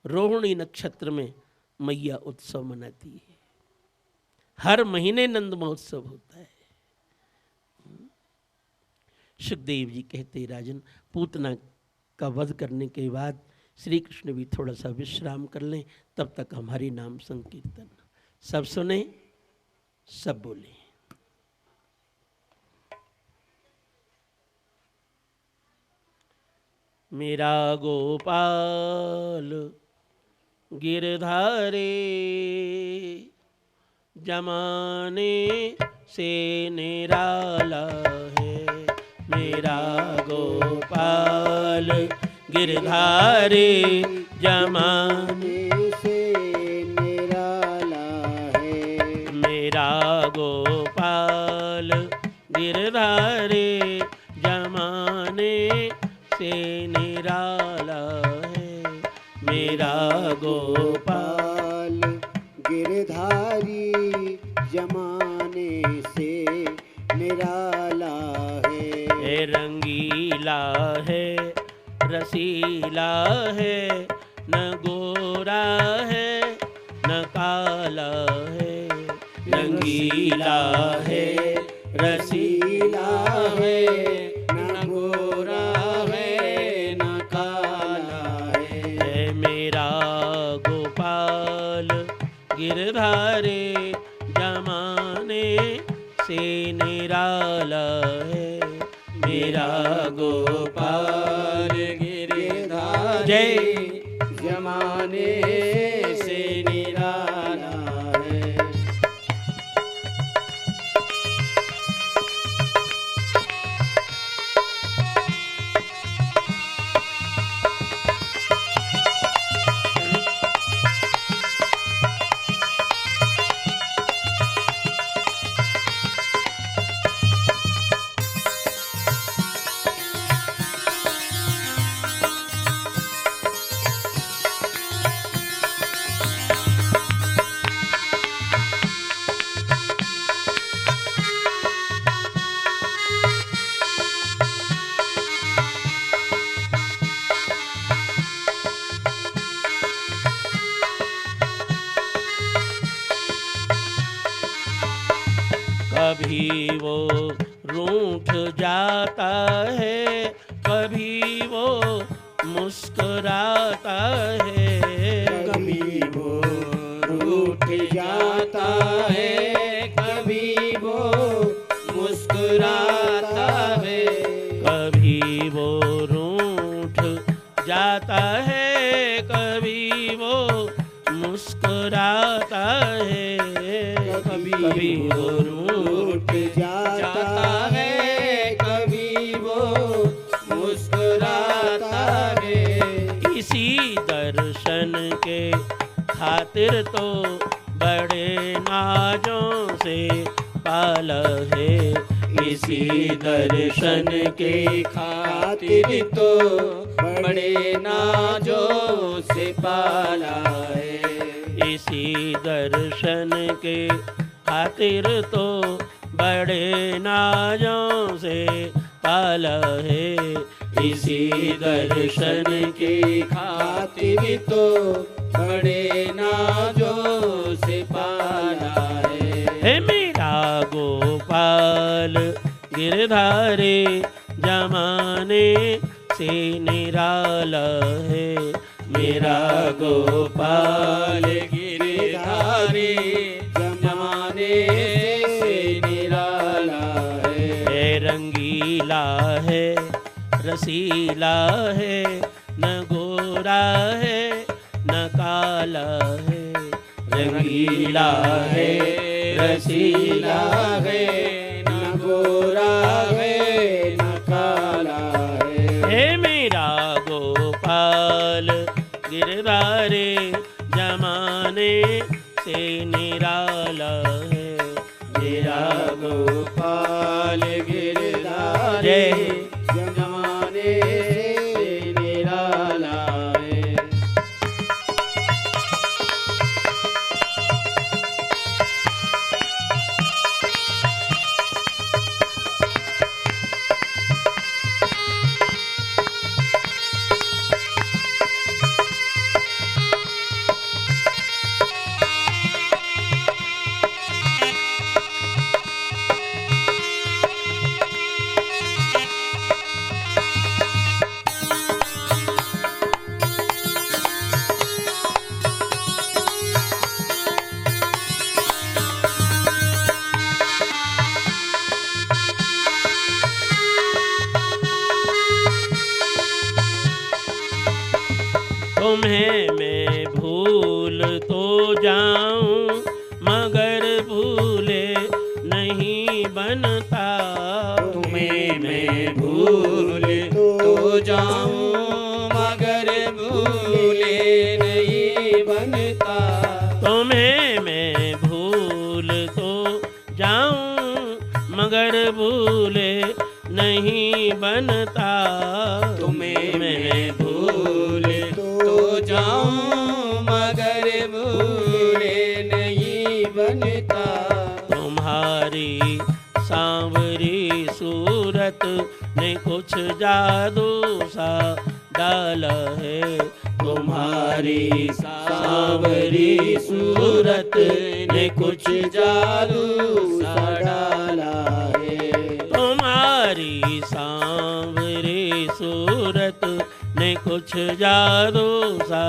रोहिणी नक्षत्र में मैया उत्सव मनाती है। हर महीने नंद महोत्सव होता है। सुखदेव जी कहते राजन, पूतना का वध करने के बाद श्री कृष्ण भी थोड़ा सा विश्राम कर लें, तब तक हमारी नाम संकीर्तन। सब सुने, सब बोले। मेरा गोपाल गिरधारे जमाने से निराला है। मेरा गोपाल गिरधारे जमाने से निराला है। मेरा गोपाल गिरधारे जमाने से निराला है। मेरा गोपाल गिरधारी जमाने से निराला है। रंगीला है, रसीला है, न गोरा है न काला है। रंगीला है, रसीला है, न गोरा है न काला है। मेरा गोपाल गिरधारे जमाने से निराला है। मेरा गोपाल गिरधारे जमाने से निराला है। कभी वो रूठ जाता है, कभी वो मुस्कुराता है। कभी वो रूठ जाता है, कभी वो मुस्कुराता है। कभी वो रूठ जाता है, कभी वो मुस्कुराता है। इसी दर्शन के खातिर तो बड़े नाजों से पाला है। इसी दर्शन के खातिर तो बड़े नाजों से पाला है। इसी दर्शन के खातिर तो बड़े नाजों से पाला है। इसी दर्शन के खातिर तो बड़े नाजों से पाला है। मेरा गोपाल गिरधारी जमाने से निराला है। मेरा गोपाल गिरधारी जमाने से निराला है। रंगीला है, रसीला है, न गोरा है न काला है। रंगीला है, रसीला है, न गोरा है न काला है। मेरा गोपाल गिरधारी जमाने से निराला है। मेरा गोपाल गिरधारी जमाने से निराला है। तुम्हें मैं भूल तो जाऊं मगर भूले नहीं बनता। तुम्हें मैं भूल तो जाऊं मगर भूले नहीं बनता। तुम्हें मैं भूल तो जाऊं मगर भूले नहीं बनता। तुम्हें मैं भूल तो जाऊं मगर भूले नहीं बनता। तुम्हारी सांवरी सूरत ने कुछ जादू सा डाला है। तुम्हारी सांवरी सूरत ने कुछ जादू सा डाला है। तुम्हारी सांवरी सूरत ने कुछ जादू सा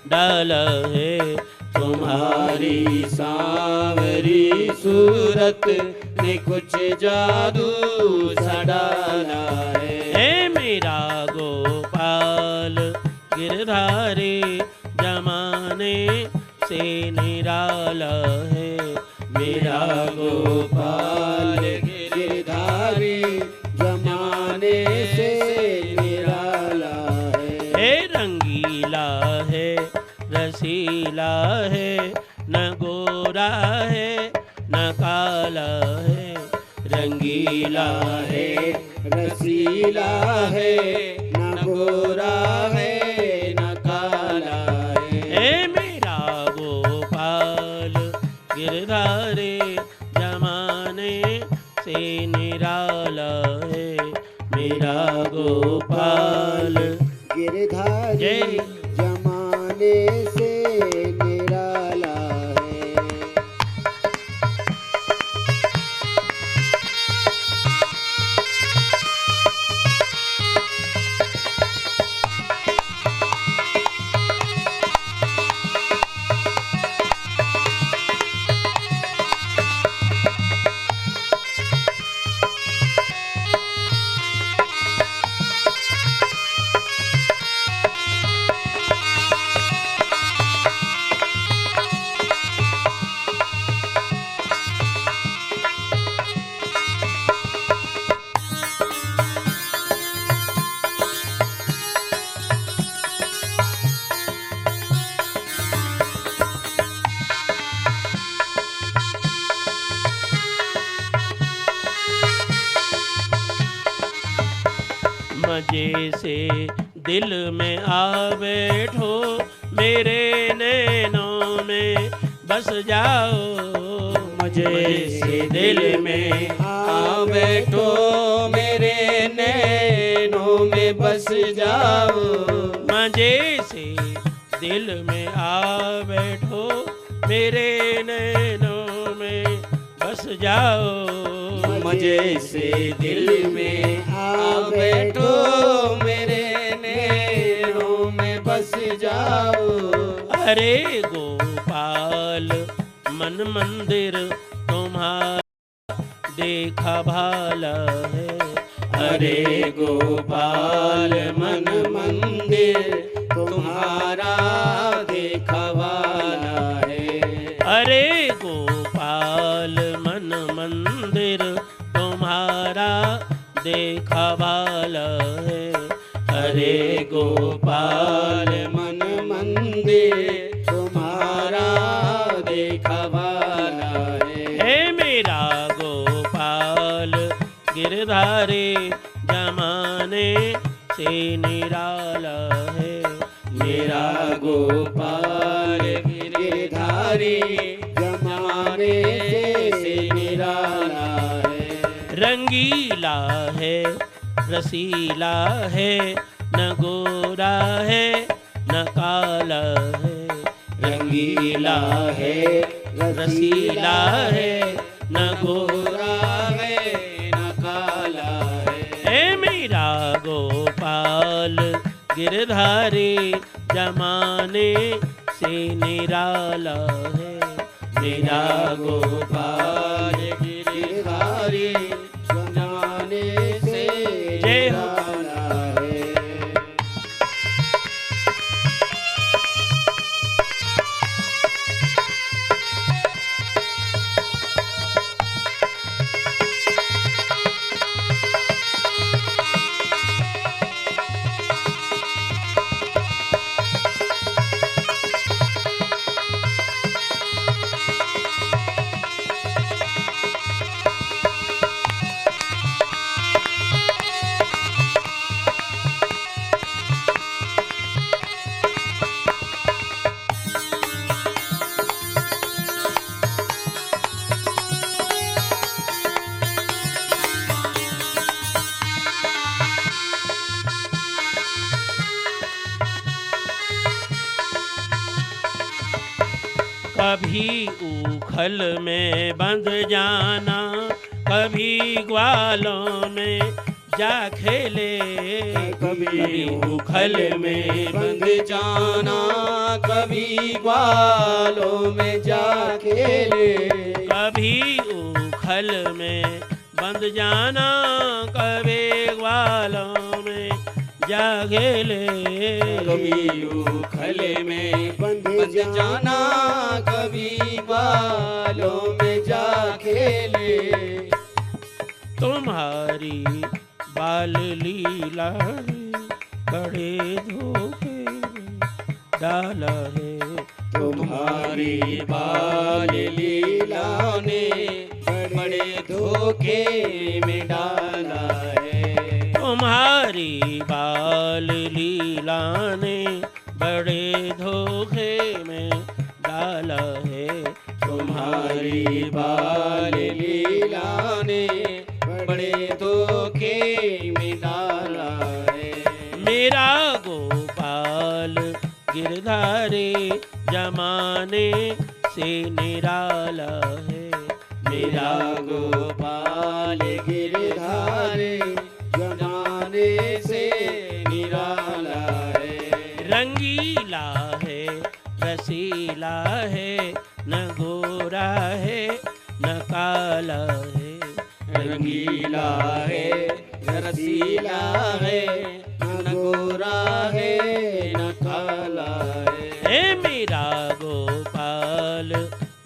डाला है। तुम्हारी सांवरी सूरत ने कुछ जादू सा डाला है। मेरा गोपाल गिरधारी जमाने से निराला है। मेरा गोपाल गिरधारी जमाने से निराला है। रंगीला है, रसीला है, न गोरा है न काला है। रंगीला है, रसीला है, न गोरा है न काला है। मेरा गोपाल गिरधारी जमाने से निराला है। मेरा गोपाल गिरधारी जमाने से निराला है। मजे से दिल में आ बैठो, मेरे नैनों में बस जाओ। मजे से दिल में आ बैठो, मेरे नैनों में बस जाओ। मजे से दिल में आ बैठो, मेरे नैनों में बस जाओ। मजे से दिल में आ बैठो, मेरे नैनों में बस जाओ। अरे गोपाल मन मंदिर तुम्हारा देखा भाला है। अरे गोपाल मन मंदिर तुम्हारा देखा वाला है। अरे गोपाल मन मंदिर तुम्हारा देखा भाला है। अरे गोपाल मन मंदिर तुम्हारा देखा वाला है। हे मेरा गोपाल गिरधारी जमाने से निराला है। मेरा गोपाल गिरधारी जमाने से निराला है। रंगीला है रसीला है, न गोरा है न काला है। रंगीला है रसीला है न गोरा है न काला है। हे मेरा गोपाल गिरधारी जमाने से निराला है। मेरा गोपाल गिरधारी जमाने से निराला है। कभी उखल में बंध जाना, कभी ग्वालों में जा खेले। कभी उखल में बंध जाना, कभी ग्वालों में जा खेले। कभी उखल में बंध जाना, कभी ग्वालों में जा खेले। कभी उखल में बंध जाना, कभी ग्वालों में जा खेले। तुम्हारी बाल लीला ने बड़े धोखे में डाला है। तुम्हारी बाल लीला ने बड़े धोखे में डाला है। तुम्हारी बाल लीला ने बड़े धोखे में डाला है। तुम्हारी बाल लीला ने बड़े धोखे में डाला है। मेरा गोपाल गिरधारी जमाने से निराला है। मेरा गोपाल गिरधारी जमाने से निराला है। रंगीला है रसीला है, न गोरा है न काला है। रंगीला है रसीला है, न गोरा है न काला है। हे मेरा गोपाल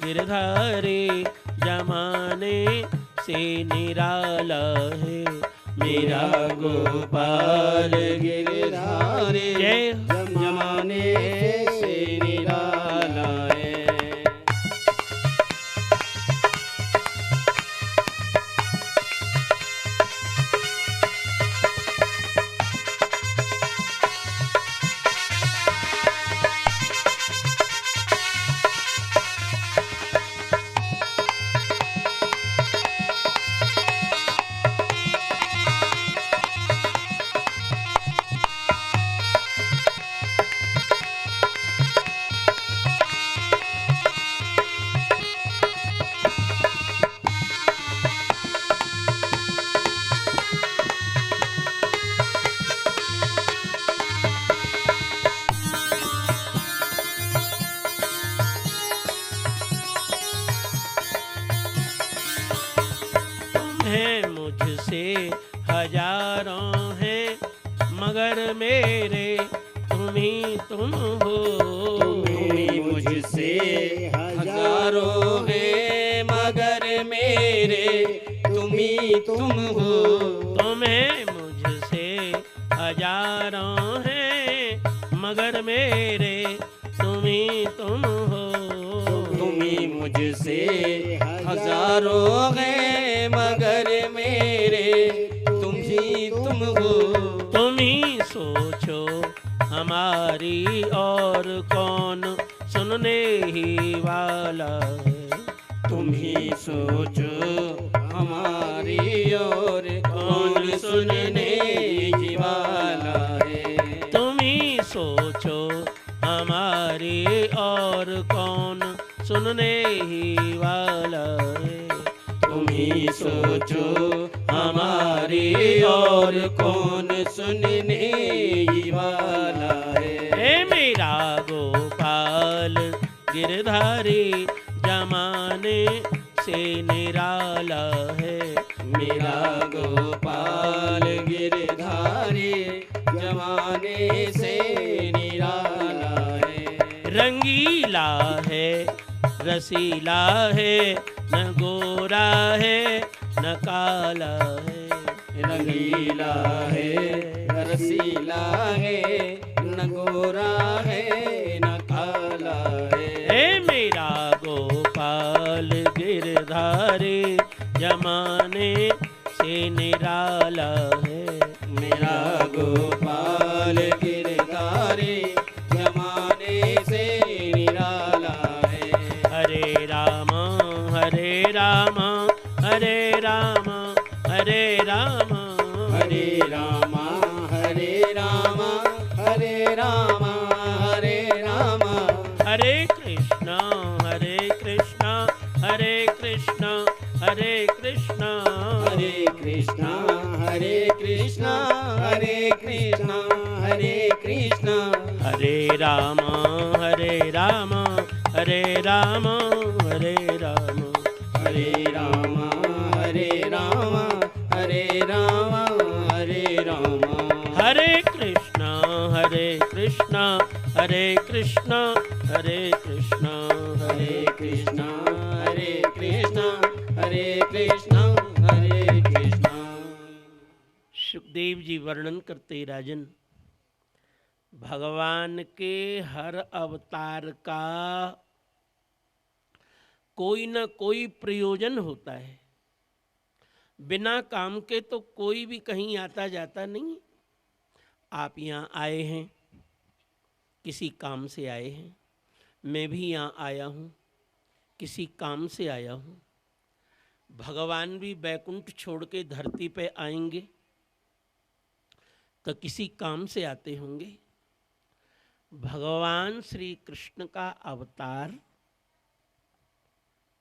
गिरधारी जमाने से निराला है। मेरा गोपाल गिरधारी जय जमाने से निराला है। हैं मुझसे हजारों हैं, मगर मेरे तुम ही तुम हो। तुम्ही मुझसे हजारों हैं, मगर मेरे तुम्ही तुम हो। तुम्हें मुझसे हजारों हैं, मगर मेरे तुम ही तुम हो। तुम्ही मुझसे हजारों हैं, मगर मेरे तुम ही तुम हो। तुम ही सोचो हमारी और कौन सुनने ही वाला है। तुम ही सोचो हमारी और कौन सुनने ही वाला है। तुम ही सोचो हमारी और कौन सुनने ही वाला है। तुम ही सोचो हमारी और कौन सुनने ही वाला है। हे मेरा गोपाल गिरधारी जमाने से निराला है। मेरा गोपाल गिरधारी जमाने से निराला है। रंगीला है रसीला है, न गोरा है न काला है। रंगीला है रसीला है, न गोरा है न काला है। हे मेरा गोपाल गिरधारी जमाने से निराला है। मेरा गोपाल गिरधारी जमाने से निराला है। हरे राम हरे राम हरे राम हरे राम हरे राम हरे राम हरे राम हरे राम। हरे कृष्णा हरे कृष्णा हरे कृष्णा हरे कृष्णा हरे कृष्णा हरे कृष्णा हरे कृष्णा हरे कृष्णा। हरे राम हरे राम हरे राम हरे राम हरे राम हरे राम हरे राम हरे राम। हरे कृष्णा हरे कृष्णा हरे कृष्णा हरे कृष्णा हरे कृष्णा हरे कृष्णा हरे कृष्णा हरे कृष्णा। सुखदेव जी वर्णन करते राजन, भगवान के हर अवतार का कोई न कोई प्रयोजन होता है। बिना काम के तो कोई भी कहीं आता जाता नहीं। आप यहाँ आए हैं, किसी काम से आए हैं। मैं भी यहाँ आया हूँ, किसी काम से आया हूँ। भगवान भी बैकुंठ छोड़ के धरती पे आएंगे तो किसी काम से आते होंगे। भगवान श्री कृष्ण का अवतार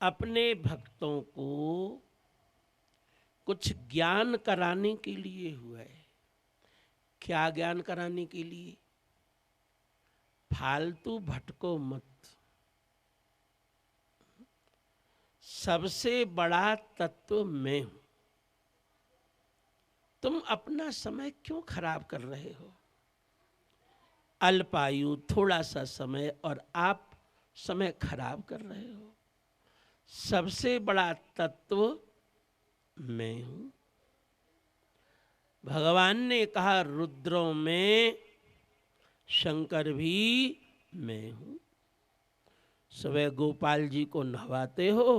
अपने भक्तों को कुछ ज्ञान कराने के लिए हुआ है। क्या ज्ञान कराने के लिए? फालतू भटको मत। सबसे बड़ा तत्व मैं हूं। तुम अपना समय क्यों खराब कर रहे हो? अल्पायु थोड़ा सा समय और आप समय खराब कर रहे हो। सबसे बड़ा तत्व मैं हूं। भगवान ने कहा रुद्रों में शंकर भी मैं हूं। सुबह गोपाल जी को नहवाते हो,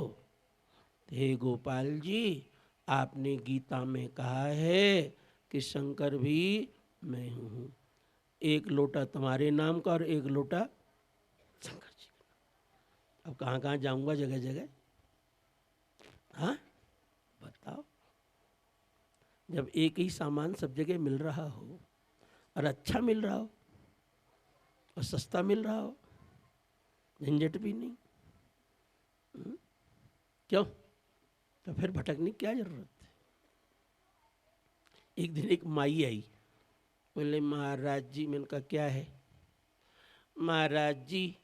हे गोपाल जी, आपने गीता में कहा है कि शंकर भी मैं हूं। एक लोटा तुम्हारे नाम का और एक लोटा शंकर जी का। अब कहाँ कहाँ जाऊंगा जगह जगह? हाँ बताओ। जब एक ही सामान सब जगह मिल रहा हो और अच्छा मिल रहा हो और सस्ता मिल रहा हो, झंझट भी नहीं, क्यों? तो फिर भटकने की क्या जरूरत है? एक दिन एक माई आई, बोले महाराज जी। मैंने कहा क्या है? महाराज जी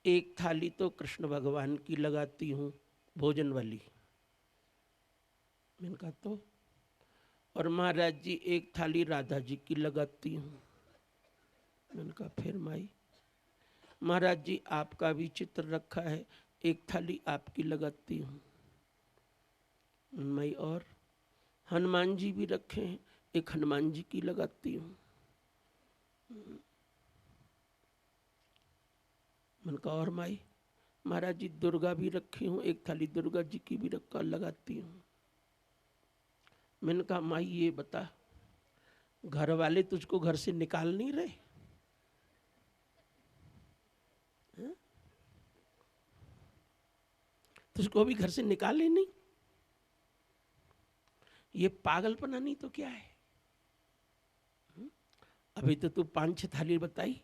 एक थाली तो कृष्ण भगवान की लगाती हूँ भोजन वाली, मैंने कहा तो, और महाराज जी एक थाली राधा जी की लगाती हूँ। मैंने कहा फिर माई? महाराज जी आपका भी चित्र रखा है, एक थाली आपकी लगाती हूँ। माई और हनुमान जी भी रखे हैं, एक हनुमान जी की लगाती हूँ। मैंने कहा और माई? महाराज जी दुर्गा भी रखी हूँ, एक थाली दुर्गा जी की भी रखकर लगाती हूँ। मैंने कहा माई ये बता, घर वाले तुझको घर से निकाल नहीं रहे? तुझको भी घर से निकाले नहीं? ये पागलपना नहीं तो क्या है? अभी तो तू 5-6 थाली बताई,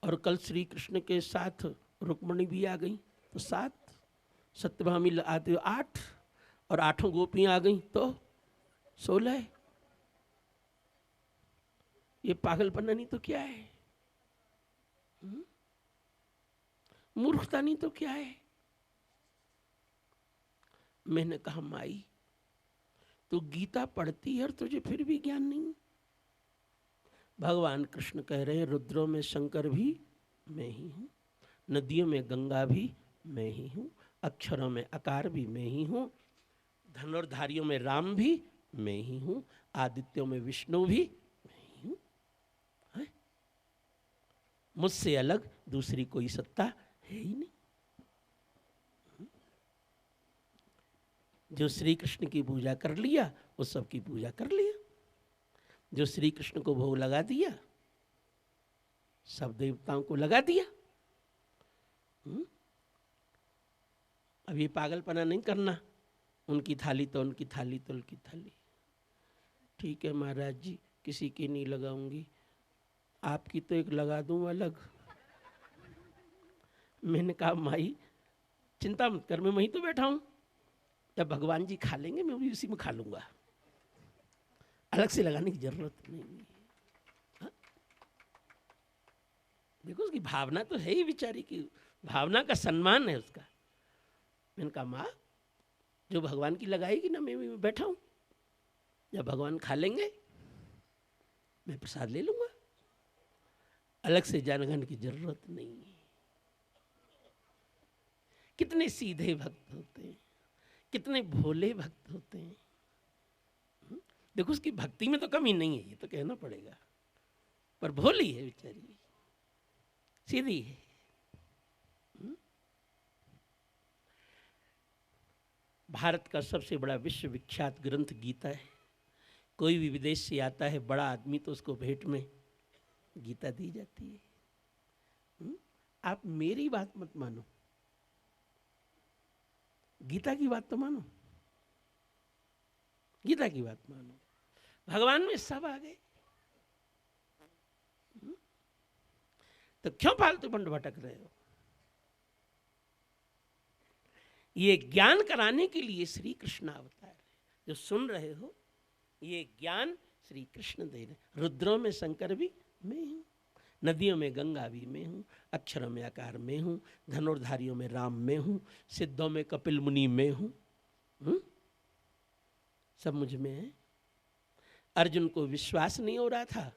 और कल श्री कृष्ण के साथ रुक्मणी भी आ गई तो 7, सत्यभामी आते 8, और 8 गोपियां आ गई तो 16। ये पागलपना नहीं तो क्या है? मूर्खता नहीं तो क्या है? मैंने कहा माई तू गीता पढ़ती है और तुझे फिर भी ज्ञान नहीं? भगवान कृष्ण कह रहे हैं रुद्रों में शंकर भी मैं ही हूँ, नदियों में गंगा भी मैं ही हूँ, अक्षरों में आकार भी मैं ही हूँ, धनुर्धारियों में राम भी मैं ही हूँ, आदित्यों में विष्णु भी मैं ही हूँ। मुझसे अलग दूसरी कोई सत्ता है ही नहीं। जो श्री कृष्ण की पूजा कर लिया वो सबकी पूजा कर लिया, जो श्री कृष्ण को भोग लगा दिया सब देवताओं को लगा दिया। अब ये पागलपना नहीं करना, उनकी थाली तो उनकी थाली तो उनकी थाली। ठीक है महाराज जी किसी की नहीं लगाऊंगी, आपकी तो एक लगा दूं अलग। मैंने कहा माई चिंता मत कर, मैं वहीं तो बैठा हूं, जब भगवान जी खा लेंगे मैं भी उसी में खा लूंगा, अलग से लगाने की जरूरत नहीं है। हाँ? देखो उसकी भावना तो है ही, बेचारी की भावना का सम्मान है उसका। मैंने कहा माँ जो भगवान की लगाएगी ना मैं बैठा हूं, जब भगवान खा लेंगे मैं प्रसाद ले लूंगा, अलग से जानगन की जरूरत नहीं है। कितने सीधे भक्त होते हैं, कितने भोले भक्त होते हैं। देखो उसकी भक्ति में तो कमी नहीं है, ये तो कहना पड़ेगा, पर भोली है बेचारी, सीधी है। भारत का सबसे बड़ा विश्व विख्यात ग्रंथ गीता है। कोई भी विदेश से आता है बड़ा आदमी तो उसको भेंट में गीता दी जाती है। आप मेरी बात मत मानो, गीता की बात तो मानो, गीता की बात मानो। भगवान में सब आ गए, तो क्यों फालतू बंड भटक रहे हो? ये ज्ञान कराने के लिए श्री कृष्ण अवतार है। जो सुन रहे हो ये ज्ञान श्री कृष्ण दे रहे। रुद्रों में शंकर भी मैं हूँ, नदियों में गंगा भी मैं हूँ, अक्षरों में आकार मैं हूँ, धनुर्धारियों में राम मैं हूँ, सिद्धों में कपिल मुनि मैं हूँ। सब मुझ में है। अर्जुन को विश्वास नहीं हो रहा था,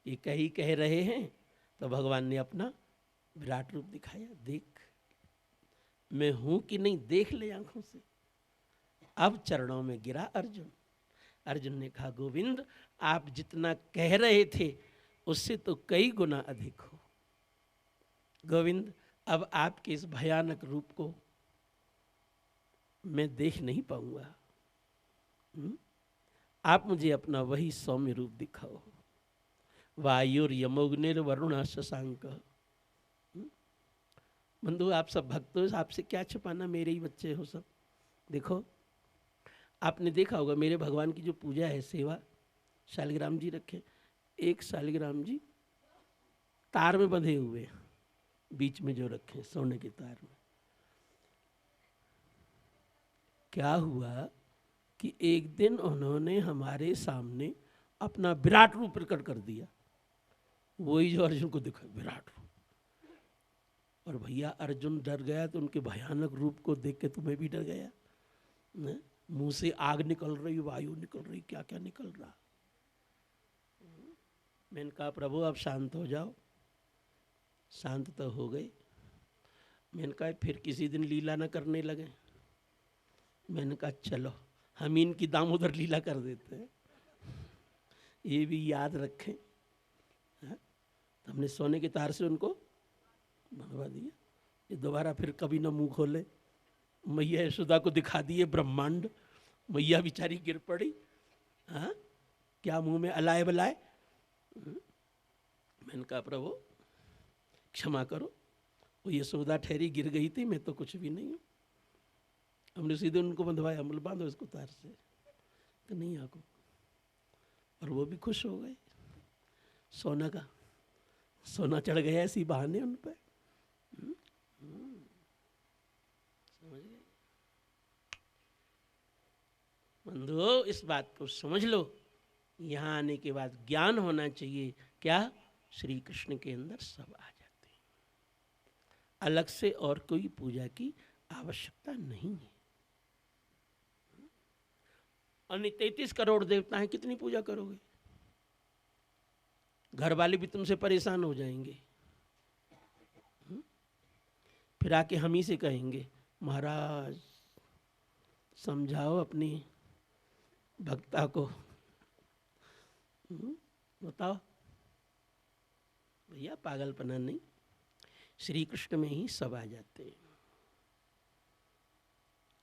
ये कह रहे हैं, तो भगवान ने अपना विराट रूप दिखाया, देख मैं हूं कि नहीं देख ले आंखों से। अब चरणों में गिरा अर्जुन। अर्जुन ने कहा गोविंद आप जितना कह रहे थे उससे तो कई गुना अधिक हो। गोविंद अब आपके इस भयानक रूप को मैं देख नहीं पाऊंगा, आप मुझे अपना वही सौम्य रूप दिखाओ। वायुर यमोग्निर वरुण शशांक। बंधु आप सब भक्त हो, आपसे क्या छुपाना, मेरे ही बच्चे हो सब। देखो आपने देखा होगा मेरे भगवान की जो पूजा है, सेवा, शालिग्राम जी रखे, एक शालिग्राम जी तार में बंधे हुए, बीच में जो रखे सोने के तार में। क्या हुआ कि एक दिन उन्होंने हमारे सामने अपना विराट रूप प्रकट कर दिया, वही जो अर्जुन को दिखा विराट रूप। और भैया अर्जुन डर गया तो उनके भयानक रूप को देख के तुम्हें भी डर गया। मुंह से आग निकल रही, वायु निकल रही, क्या क्या निकल रहा। मैंने कहा प्रभु आप शांत हो जाओ। शांत तो हो गए। मैंने कहा फिर किसी दिन लीला न करने लगे। मैंने कहा चलो हम इनकी दामोदर लीला कर देते हैं, ये भी याद रखें। तो हमने सोने के तार से उनको बनवा दिया, ये दोबारा फिर कभी न मुंह खोले। मैया यशोदा को दिखा दिए ब्रह्मांड। मैया बेचारी गिर पड़ी। हाँ, क्या मुंह में अलाए बलाए। मैंने कहा प्रभु क्षमा करो, वो यशोदा ठहरी गिर गई थी, मैं तो कुछ भी नहीं हूँ। हमने सीधे उनको बंधवाया, अमल बांधो इसको तार से, तो नहीं आको। और वो भी खुश हो गए। सोना चढ़ गया इसी बहाने उन पर। समझ गए बंधुओं, इस बात को समझ लो। यहाँ आने के बाद ज्ञान होना चाहिए क्या, श्री कृष्ण के अंदर सब आ जाते हैं, अलग से और कोई पूजा की आवश्यकता नहीं है। अन्य 33 करोड़ देवता हैं, कितनी पूजा करोगे। घर वाले भी तुमसे परेशान हो जाएंगे। फिर आके हम ही से कहेंगे महाराज समझाओ अपनी भक्ता को। बताओ भैया, पागलपना नहीं, श्री कृष्ण में ही सब आ जाते हैं।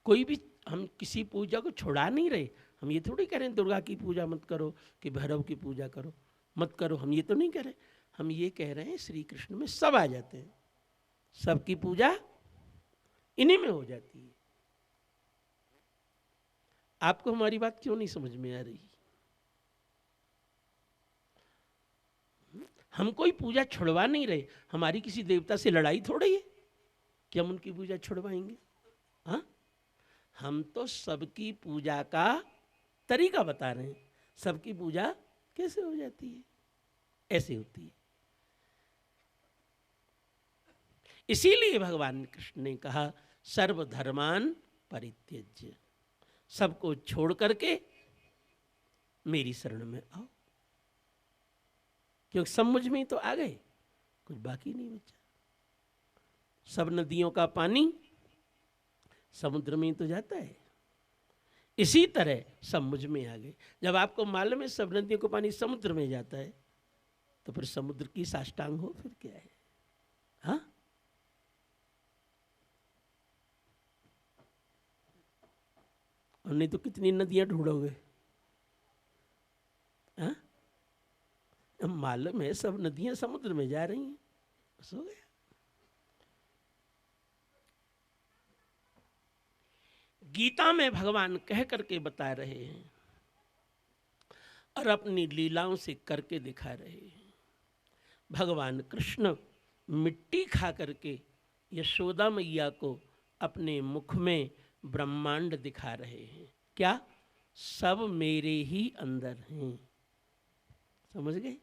कोई भी हम किसी पूजा को छुड़ा नहीं रहे। हम ये थोड़ी कह रहे हैं दुर्गा की पूजा मत करो कि भैरव की पूजा करो मत करो, हम ये तो नहीं कह रहे। हम ये कह रहे हैं श्री कृष्ण में सब आ जाते हैं, सबकी पूजा इन्हीं में हो जाती है। आपको हमारी बात क्यों नहीं समझ में आ रही। हम कोई पूजा छुड़वा नहीं रहे। हमारी किसी देवता से लड़ाई थोड़ी है कि हम उनकी पूजा छुड़वाएंगे। हाँ, हम तो सबकी पूजा का तरीका बता रहे हैं। सबकी पूजा कैसे हो जाती है, ऐसे होती है। इसीलिए भगवान कृष्ण ने कहा सर्वधर्मान परित्यज्य, सबको छोड़ करके मेरी शरण में आओ। क्योंकि सब मुझ में ही तो आ गए, कुछ बाकी नहीं बचा। सब नदियों का पानी समुद्र में ही तो जाता है। इसी तरह सब मुझ में आ गए। जब आपको मालूम है सब नदियों का पानी समुद्र में जाता है, तो फिर समुद्र की साष्टांग हो फिर क्या है। हाँ, और नहीं तो कितनी नदियां ढूंढोगे। हाँ, मालूम है सब नदियां समुद्र में जा रही हैं, बस हो गया। गीता में भगवान कह करके बता रहे हैं और अपनी लीलाओं से करके दिखा रहे हैं। भगवान कृष्ण मिट्टी खा करके यशोदा मैया को अपने मुख में ब्रह्मांड दिखा रहे हैं। क्या, सब मेरे ही अंदर हैं। समझ गए,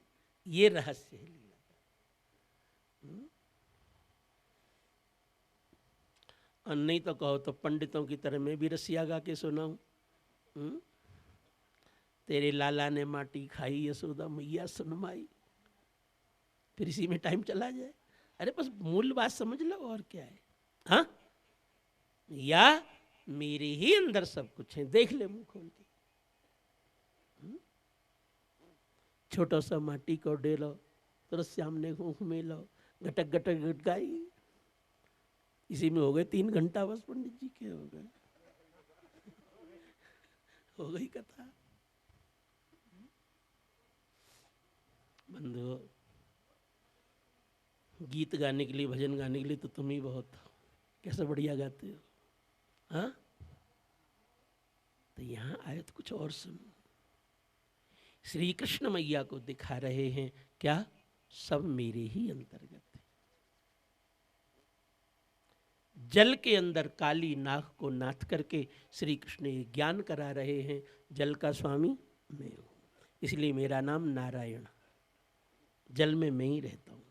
ये रहस्य है लीला का। और नहीं तो कहो तो पंडितों की तरह मैं भी रसिया गा के सुनाऊं। तेरे लाला ने माटी खाई यशोदा मैया सुनमाई, फिर इसी में टाइम चला जाए। अरे बस मूल बात समझ लो, और क्या है। हाँ, या मेरे ही अंदर सब कुछ है, देख ले मुंह खोल के। छोटा सा माटी को डेलो तो सामने मुख में लो, घटक घटक घटकाई। इसी में हो गए 3 घंटा, बस पंडित जी के हो गए, हो गई कथा। बंधुओं, गीत गाने के लिए, भजन गाने के लिए तो तुम ही बहुत कैसे बढ़िया गाते हो। हाँ, तो यहाँ आए तो कुछ और सुनो। श्री कृष्ण मैया को दिखा रहे हैं क्या, सब मेरे ही अंतर्गत है। जल के अंदर काली नाग को नाथ करके श्री कृष्ण ये ज्ञान करा रहे हैं, जल का स्वामी मैं हूं, इसलिए मेरा नाम नारायण। जल में मैं ही रहता हूं।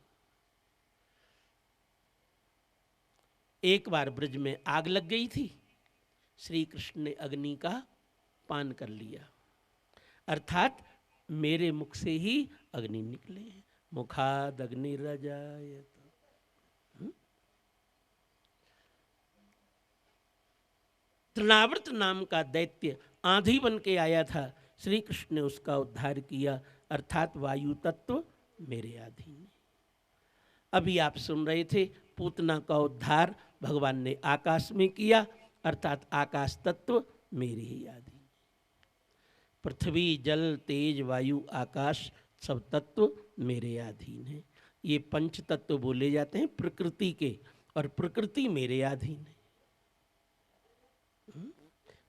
एक बार ब्रज में आग लग गई थी, श्री कृष्ण ने अग्नि का पान कर लिया, अर्थात मेरे मुख से ही अग्नि निकले, मुखाद अग्निरजायत। तृणावर्त नाम का दैत्य आंधी बन के आया था, श्री कृष्ण ने उसका उद्धार किया, अर्थात वायु तत्व मेरे अधीन है। अभी आप सुन रहे थे पूतना का उद्धार भगवान ने आकाश में किया, अर्थात आकाश तत्व मेरे ही अधीन। पृथ्वी जल तेज वायु आकाश सब तत्व मेरे अधीन है। ये पंच तत्व बोले जाते हैं प्रकृति के, और प्रकृति मेरे अधीन है।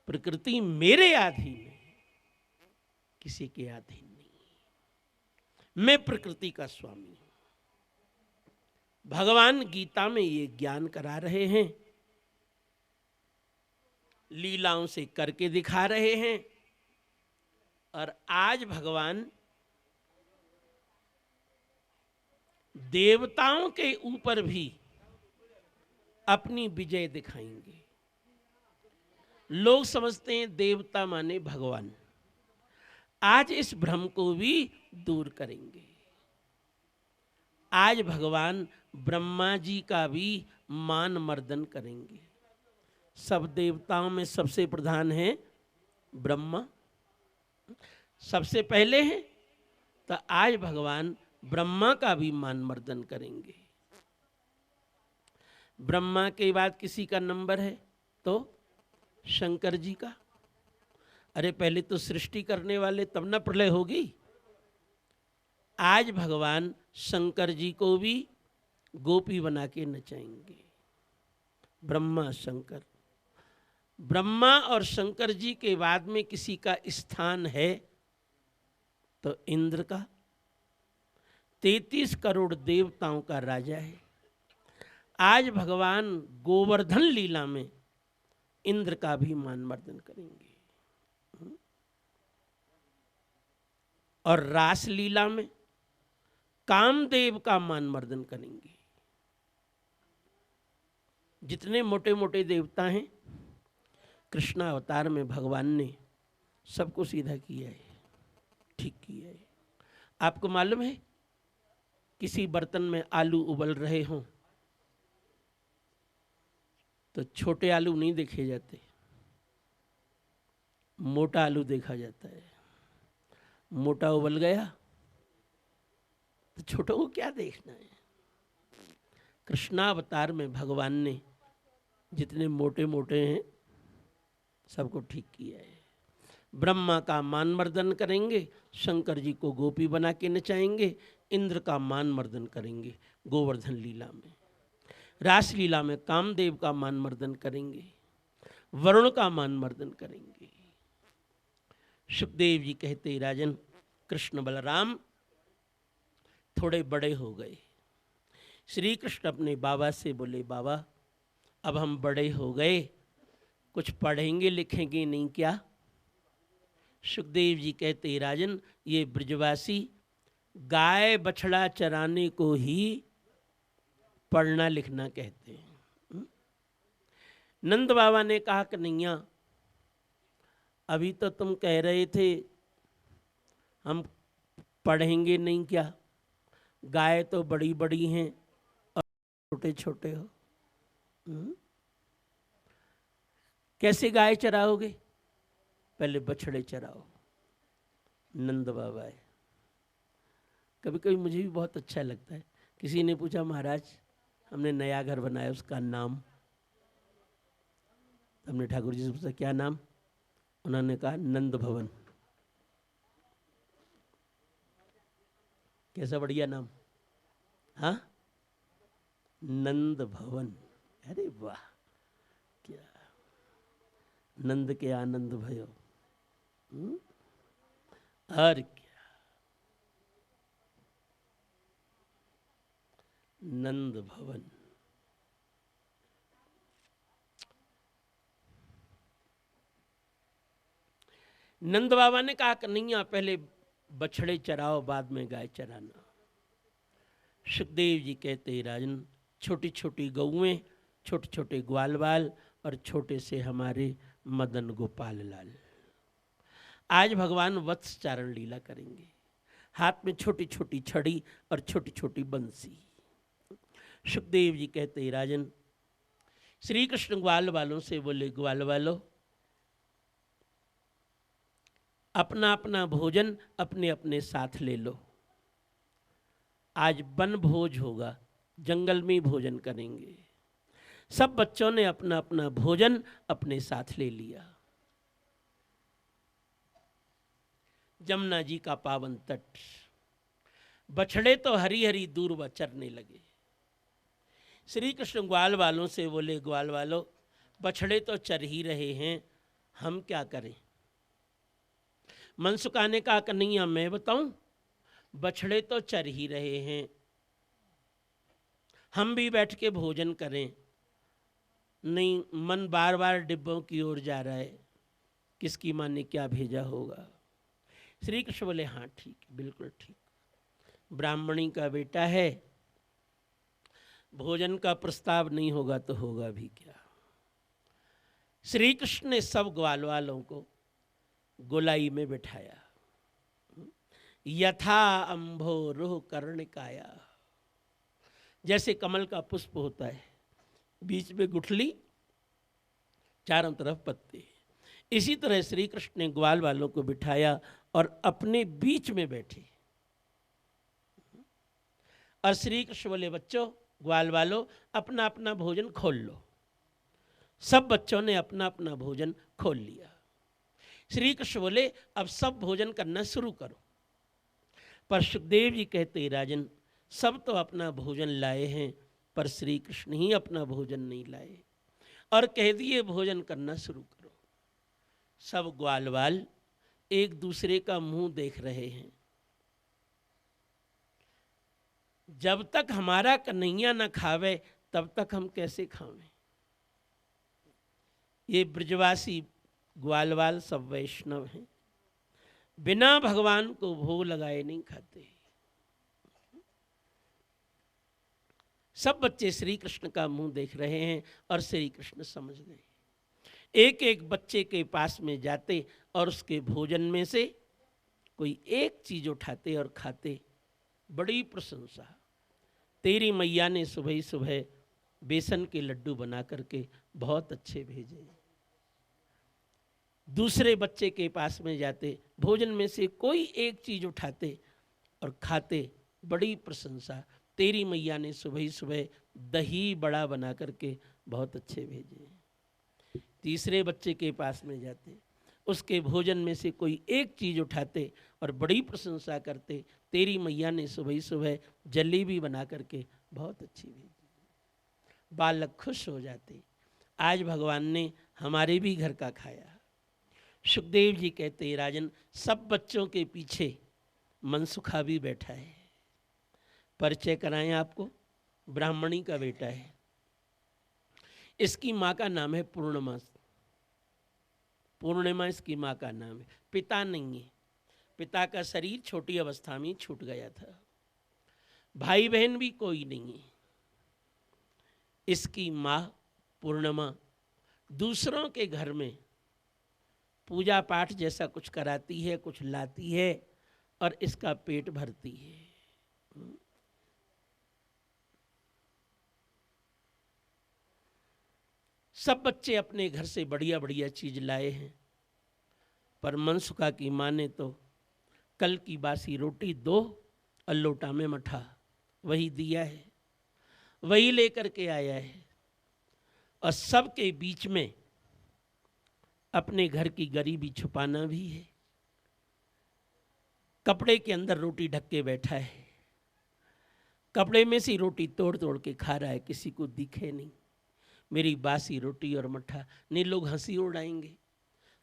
प्रकृति मेरे अधीन है, किसी के अधीन नहीं। मैं प्रकृति का स्वामी हूं। भगवान गीता में ये ज्ञान करा रहे हैं, लीलाओं से करके दिखा रहे हैं। और आज भगवान देवताओं के ऊपर भी अपनी विजय दिखाएंगे। लोग समझते हैं देवता माने भगवान, आज इस भ्रम को भी दूर करेंगे। आज भगवान ब्रह्मा जी का भी मान मर्दन करेंगे। सब देवताओं में सबसे प्रधान है ब्रह्मा, सबसे पहले हैं, तो आज भगवान ब्रह्मा का भी मान मर्दन करेंगे। ब्रह्मा के बाद किसी का नंबर है तो शंकर जी का। अरे पहले तो सृष्टि करने वाले, तब ना प्रलय होगी। आज भगवान शंकर जी को भी गोपी बना के नचाएंगे। ब्रह्मा शंकर, ब्रह्मा और शंकर जी के बाद में किसी का स्थान है तो इंद्र का। 33 करोड़ देवताओं का राजा है। आज भगवान गोवर्धन लीला में इंद्र का भी मान मर्दन करेंगे, और रास लीला में कामदेव का मान मर्दन करेंगे। जितने मोटे मोटे देवता हैं, कृष्णा अवतार में भगवान ने सबको सीधा किया है, ठीक किया है। आपको मालूम है किसी बर्तन में आलू उबल रहे हों तो छोटे आलू नहीं देखे जाते, मोटा आलू देखा जाता है। मोटा उबल गया तो छोटों को क्या देखना है। कृष्णावतार में भगवान ने जितने मोटे मोटे हैं सबको ठीक किया है। ब्रह्मा का मान मर्दन करेंगे, शंकर जी को गोपी बना के नचाएंगे, इंद्र का मान मर्दन करेंगे गोवर्धन लीला में। रास लीला में कामदेव का मान मर्दन करेंगे, वरुण का मान मर्दन करेंगे। सुखदेव जी कहते राजन, कृष्ण बलराम थोड़े बड़े हो गए। श्री कृष्ण अपने बाबा से बोले, बाबा अब हम बड़े हो गए, कुछ पढ़ेंगे लिखेंगे नहीं क्या? सुखदेव जी कहते राजन, ये ब्रजवासी गाय बछड़ा चराने को ही पढ़ना लिखना कहते हैं। नंद बाबा ने कहा कि नैया, अभी तो तुम कह रहे थे हम पढ़ेंगे नहीं क्या, गाय तो बड़ी बड़ी हैं और छोटे छोटे हो, कैसे गाय चराओगे? पहले बछड़े चराओ। नंद बाबा है। कभी कभी मुझे भी बहुत अच्छा लगता है। किसी ने पूछा, महाराज हमने नया घर बनाया, उसका नाम? हमने ठाकुर जी से पूछा क्या नाम? उन्होंने कहा नंद भवन। कैसा बढ़िया नाम, हाँ, नंद भवन। अरे वाह, क्या नंद के आनंद भयो। और क्या, नंद भवन। नंद बाबा ने कहा कन्हैया पहले बछड़े चराओ, बाद में गाय चराना। सुखदेव जी कहते राजन, छोटी छोटी गौएं, छोटे छोटे ग्वाल बाल और छोटे से हमारे मदन गोपाल लाल। आज भगवान वत्स चारण लीला करेंगे। हाथ में छोटी छोटी छड़ी और छोटी छोटी बंसी। सुखदेव जी कहते हैं, राजन श्री कृष्ण ग्वाल वालों से बोले, ग्वाल वालों अपना अपना भोजन अपने अपने साथ ले लो। आज वन भोज होगा, जंगल में भोजन करेंगे। सब बच्चों ने अपना अपना भोजन अपने साथ ले लिया। जमुना जी का पावन तट, बछड़े तो हरी हरी दूर व चरने लगे। श्री कृष्ण ग्वाल वालों से बोले, ग्वाल वालों बछड़े तो चर ही रहे हैं, हम क्या करें? मनसुखा ने कहा, कन्हैया मैं बताऊं, बछड़े तो चर ही रहे हैं, हम भी बैठ के भोजन करें। नहीं, मन बार बार डिब्बों की ओर जा रहा है, किसकी माँ ने क्या भेजा होगा। श्री कृष्ण बोले, हाँ ठीक, बिल्कुल ठीक, ब्राह्मणी का बेटा है, भोजन का प्रस्ताव नहीं होगा तो होगा भी क्या। श्री कृष्ण ने सब ग्वाल वालों को गोलाई में बिठाया। यथा अंभो रुह कर्णिकाया, जैसे कमल का पुष्प होता है, बीच में गुठली, चारों तरफ पत्ते, इसी तरह श्री कृष्ण ने ग्वाल वालों को बिठाया और अपने बीच में बैठे। और श्री कृष्ण बोले, बच्चों ग्वाल वालों अपना अपना भोजन खोल लो। सब बच्चों ने अपना अपना भोजन खोल लिया। श्री कृष्ण बोले, अब सब भोजन करना शुरू करो। पर सुखदेव जी कहते, राजन सब तो अपना भोजन लाए हैं, पर श्री कृष्ण ही अपना भोजन नहीं लाए, और कह दिए भोजन करना शुरू करो। सब ग्वाल वाल एक दूसरे का मुंह देख रहे हैं। जब तक हमारा कन्हैया न खावे तब तक हम कैसे खावें। ये ब्रजवासी ग्वालवाल सब वैष्णव हैं, बिना भगवान को भोग लगाए नहीं खाते। सब बच्चे श्री कृष्ण का मुंह देख रहे हैं और श्री कृष्ण समझ गए। एक एक बच्चे के पास में जाते और उसके भोजन में से कोई एक चीज उठाते और खाते। बड़ी प्रशंसा, तेरी मैया ने सुबह ही सुबह बेसन के लड्डू बना करके बहुत अच्छे भेजे। दूसरे बच्चे के पास में जाते, भोजन में से कोई एक चीज उठाते और खाते। बड़ी प्रशंसा, तेरी मैया ने सुबह ही सुबह दही बड़ा बना करके बहुत अच्छे भेजे। तीसरे बच्चे के पास में जाते, उसके भोजन में से कोई एक चीज उठाते और बड़ी प्रशंसा करते, तेरी मैया ने सुबह ही सुबह जलेबी बना करके बहुत अच्छी भेजी। बालक खुश हो जाते, आज भगवान ने हमारे भी घर का खाया। सुखदेव जी कहते, राजन सब बच्चों के पीछे मनसुखा भी बैठा है। परिचय कराएं आपको, ब्राह्मणी का बेटा है। इसकी माँ का नाम है पूर्णिमा। पूर्णिमा इसकी माँ का नाम है। पिता नहीं है, पिता का शरीर छोटी अवस्था में छूट गया था। भाई बहन भी कोई नहीं है। इसकी माँ पूर्णिमा दूसरों के घर में पूजा पाठ जैसा कुछ कराती है, कुछ लाती है और इसका पेट भरती है। सब बच्चे अपने घर से बढ़िया बढ़िया चीज लाए हैं, पर मनसुखा की माँ ने तो कल की बासी रोटी 2 और लोटा में मठा वही दिया है, वही लेकर के आया है। और सबके बीच में अपने घर की गरीबी छुपाना भी है। कपड़े के अंदर रोटी ढक के बैठा है, कपड़े में से रोटी तोड़ तोड़ के खा रहा है, किसी को दिखे नहीं। मेरी बासी रोटी और मट्ठा, नहीं लोग हंसी उड़ाएंगे।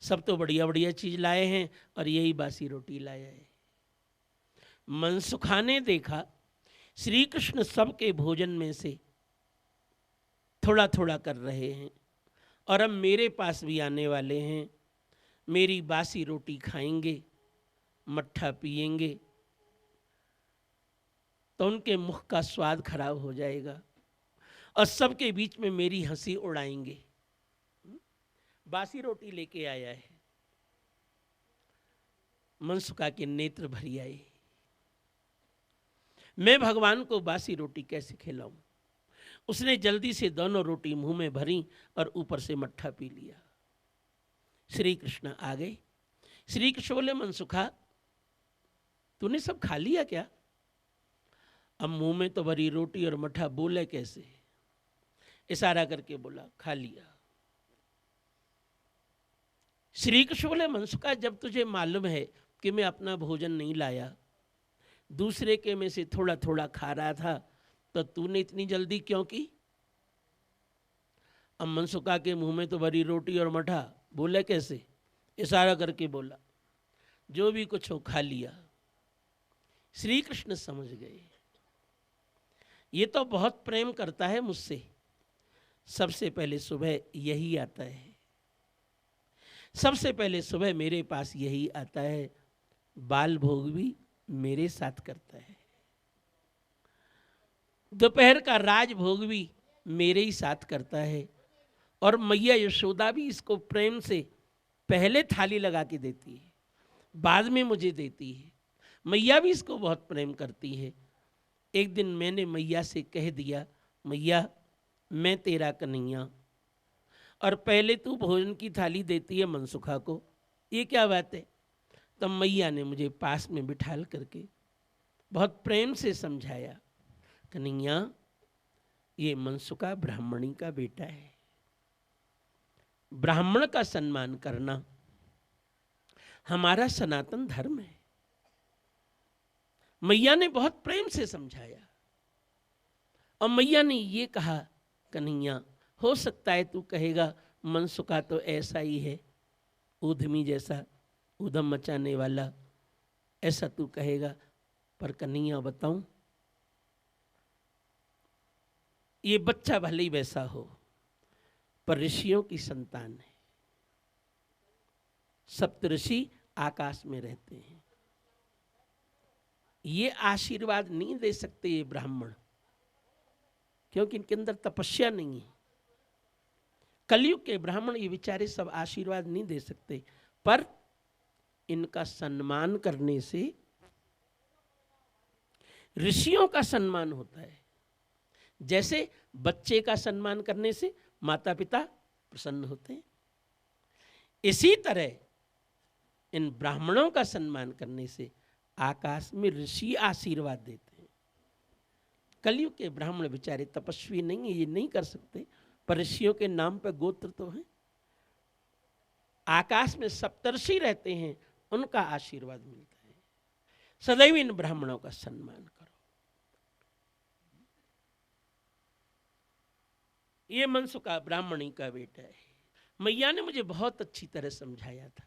सब तो बढ़िया बढ़िया चीज लाए हैं और यही बासी रोटी लाया है। मनसुखा ने देखा श्री कृष्ण सबके भोजन में से थोड़ा थोड़ा कर रहे हैं और अब मेरे पास भी आने वाले हैं, मेरी बासी रोटी खाएंगे, मट्ठा पिएंगे तो उनके मुख का स्वाद खराब हो जाएगा और सबके बीच में मेरी हंसी उड़ाएंगे। बासी रोटी लेके आया है। मनसुखा के नेत्र भरी आए, मैं भगवान को बासी रोटी कैसे खिलाऊं। उसने जल्दी से दोनों रोटी मुंह में भरी और ऊपर से मट्ठा पी लिया। श्री कृष्ण आ गए। श्री कृष्ण बोले, मनसुखा तूने सब खा लिया क्या? अब मुंह में तो भरी रोटी और मट्ठा, बोले कैसे? इशारा करके बोला, खा लिया। श्री कृष्ण बोले, मनसुखा जब तुझे मालूम है कि मैं अपना भोजन नहीं लाया, दूसरे के में से थोड़ा थोड़ा खा रहा था, तो तूने इतनी जल्दी क्यों की? अब मनसुखा के मुंह में तो भरी रोटी और मठा, बोले कैसे? इशारा करके बोला, जो भी कुछ हो खा लिया। श्री कृष्ण समझ गए, ये तो बहुत प्रेम करता है मुझसे। सबसे पहले सुबह यही आता है, सबसे पहले सुबह मेरे पास यही आता है, बाल भोग भी मेरे साथ करता है, दोपहर का राज भोग भी मेरे ही साथ करता है, और मैया यशोदा भी इसको प्रेम से पहले थाली लगा के देती है, बाद में मुझे देती है। मैया भी इसको बहुत प्रेम करती है। एक दिन मैंने मैया से कह दिया, मैया मैं तेरा कन्हैया, और पहले तू भोजन की थाली देती है मनसुखा को, ये क्या बात है? तब मैया ने मुझे पास में बिठाल करके बहुत प्रेम से समझाया, कन्हैया ये मनसुखा ब्राह्मणी का बेटा है, ब्राह्मण का सम्मान करना हमारा सनातन धर्म है। मैया ने बहुत प्रेम से समझाया, और मैया ने ये कहा, कन्हैया हो सकता है तू कहेगा मनसुखा तो ऐसा ही है, ऊधमी जैसा, ऊधम मचाने वाला, ऐसा तू कहेगा, पर कन्हैया बताऊं, ये बच्चा भले ही वैसा हो, पर ऋषियों की संतान है। सप्तऋषि आकाश में रहते हैं, ये आशीर्वाद नहीं दे सकते ये ब्राह्मण, क्योंकि इनके अंदर तपस्या नहीं है। कलयुग के ब्राह्मण ये बेचारे सब आशीर्वाद नहीं दे सकते, पर इनका सम्मान करने से ऋषियों का सम्मान होता है। जैसे बच्चे का सम्मान करने से माता पिता प्रसन्न होते हैं, इसी तरह इन ब्राह्मणों का सम्मान करने से आकाश में ऋषि आशीर्वाद देते हैं। कलयुग के ब्राह्मण बेचारे तपस्वी नहीं है, ये नहीं कर सकते, पर ऋषियों के नाम पर गोत्र तो हैं। आकाश में सप्तर्षि रहते हैं, उनका आशीर्वाद मिलता है। सदैव इन ब्राह्मणों का सम्मान करो। ये मनसुखा ब्राह्मणी का बेटा है। मैया ने मुझे बहुत अच्छी तरह समझाया था,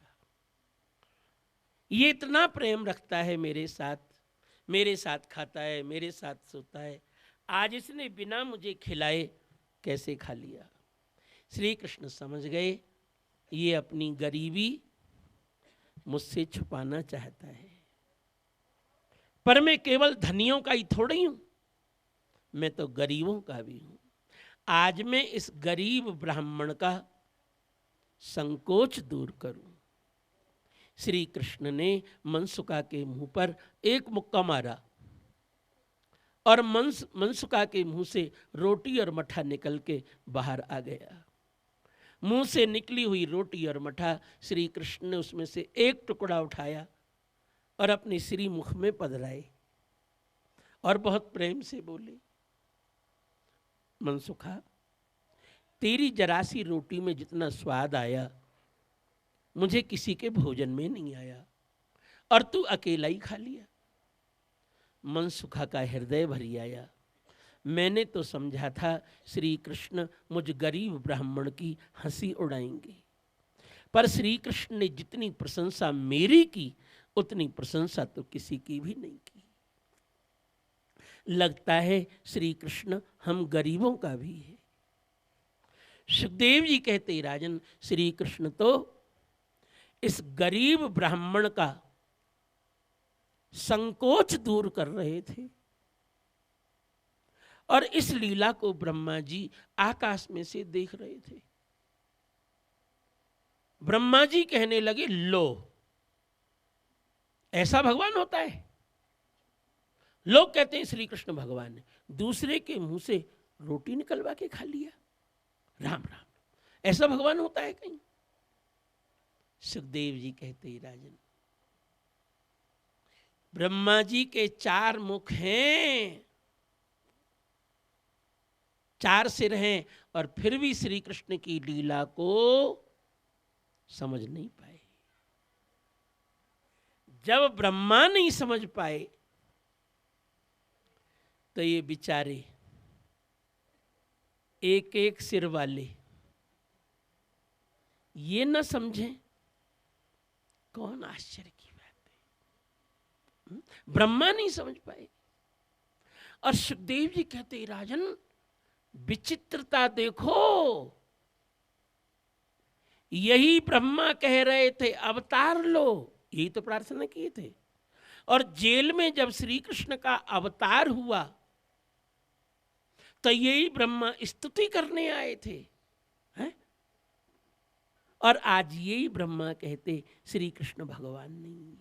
ये इतना प्रेम रखता है मेरे साथ खाता है, मेरे साथ सोता है, आज इसने बिना मुझे खिलाए कैसे खा लिया। श्री कृष्ण समझ गए, ये अपनी गरीबी मुझसे छुपाना चाहता है, पर मैं केवल धनियों का ही थोड़ी हूं, मैं तो गरीबों का भी हूं। आज मैं इस गरीब ब्राह्मण का संकोच दूर करूं। श्री कृष्ण ने मनसुखा के मुंह पर एक मुक्का मारा, और मनसुखा के मुंह से रोटी और मठा निकल के बाहर आ गया। मुंह से निकली हुई रोटी और मठा श्री कृष्ण ने उसमें से एक टुकड़ा उठाया और अपने श्री मुख में पधराए, और बहुत प्रेम से बोले, मनसुखा तेरी जरा सी रोटी में जितना स्वाद आया मुझे किसी के भोजन में नहीं आया, और तू अकेला ही खा लिया। मनसुखा का हृदय भरी आया। मैंने तो समझा था श्री कृष्ण मुझ गरीब ब्राह्मण की हंसी उड़ाएंगे, पर श्री कृष्ण ने जितनी प्रशंसा मेरी की उतनी प्रशंसा तो किसी की भी नहीं की। लगता है श्री कृष्ण हम गरीबों का भी है। सुखदेव जी कहते, राजन श्री कृष्ण तो इस गरीब ब्राह्मण का संकोच दूर कर रहे थे, और इस लीला को ब्रह्मा जी आकाश में से देख रहे थे। ब्रह्मा जी कहने लगे, लो ऐसा भगवान होता है? लोग कहते हैं श्री कृष्ण भगवान ने दूसरे के मुंह से रोटी निकलवा के खा लिया। राम राम, ऐसा भगवान होता है कहीं? सुखदेव जी कहते हैं, राजन, ब्रह्मा जी के 4 मुख हैं, 4 सिर हैं, और फिर भी श्री कृष्ण की लीला को समझ नहीं पाए। जब ब्रह्मा नहीं समझ पाए तो ये बेचारे एक एक सिर वाले ये न समझें, कौन आश्चर्य की बात है। ब्रह्मा नहीं समझ पाए। और सुखदेव जी कहते, राजन विचित्रता देखो, यही ब्रह्मा कह रहे थे अवतार लो, यही तो प्रार्थना किए थे। और जेल में जब श्री कृष्ण का अवतार हुआ तो यही ब्रह्मा स्तुति करने आए थे, हैं? और आज यही ब्रह्मा कहते श्री कृष्ण भगवान नहीं।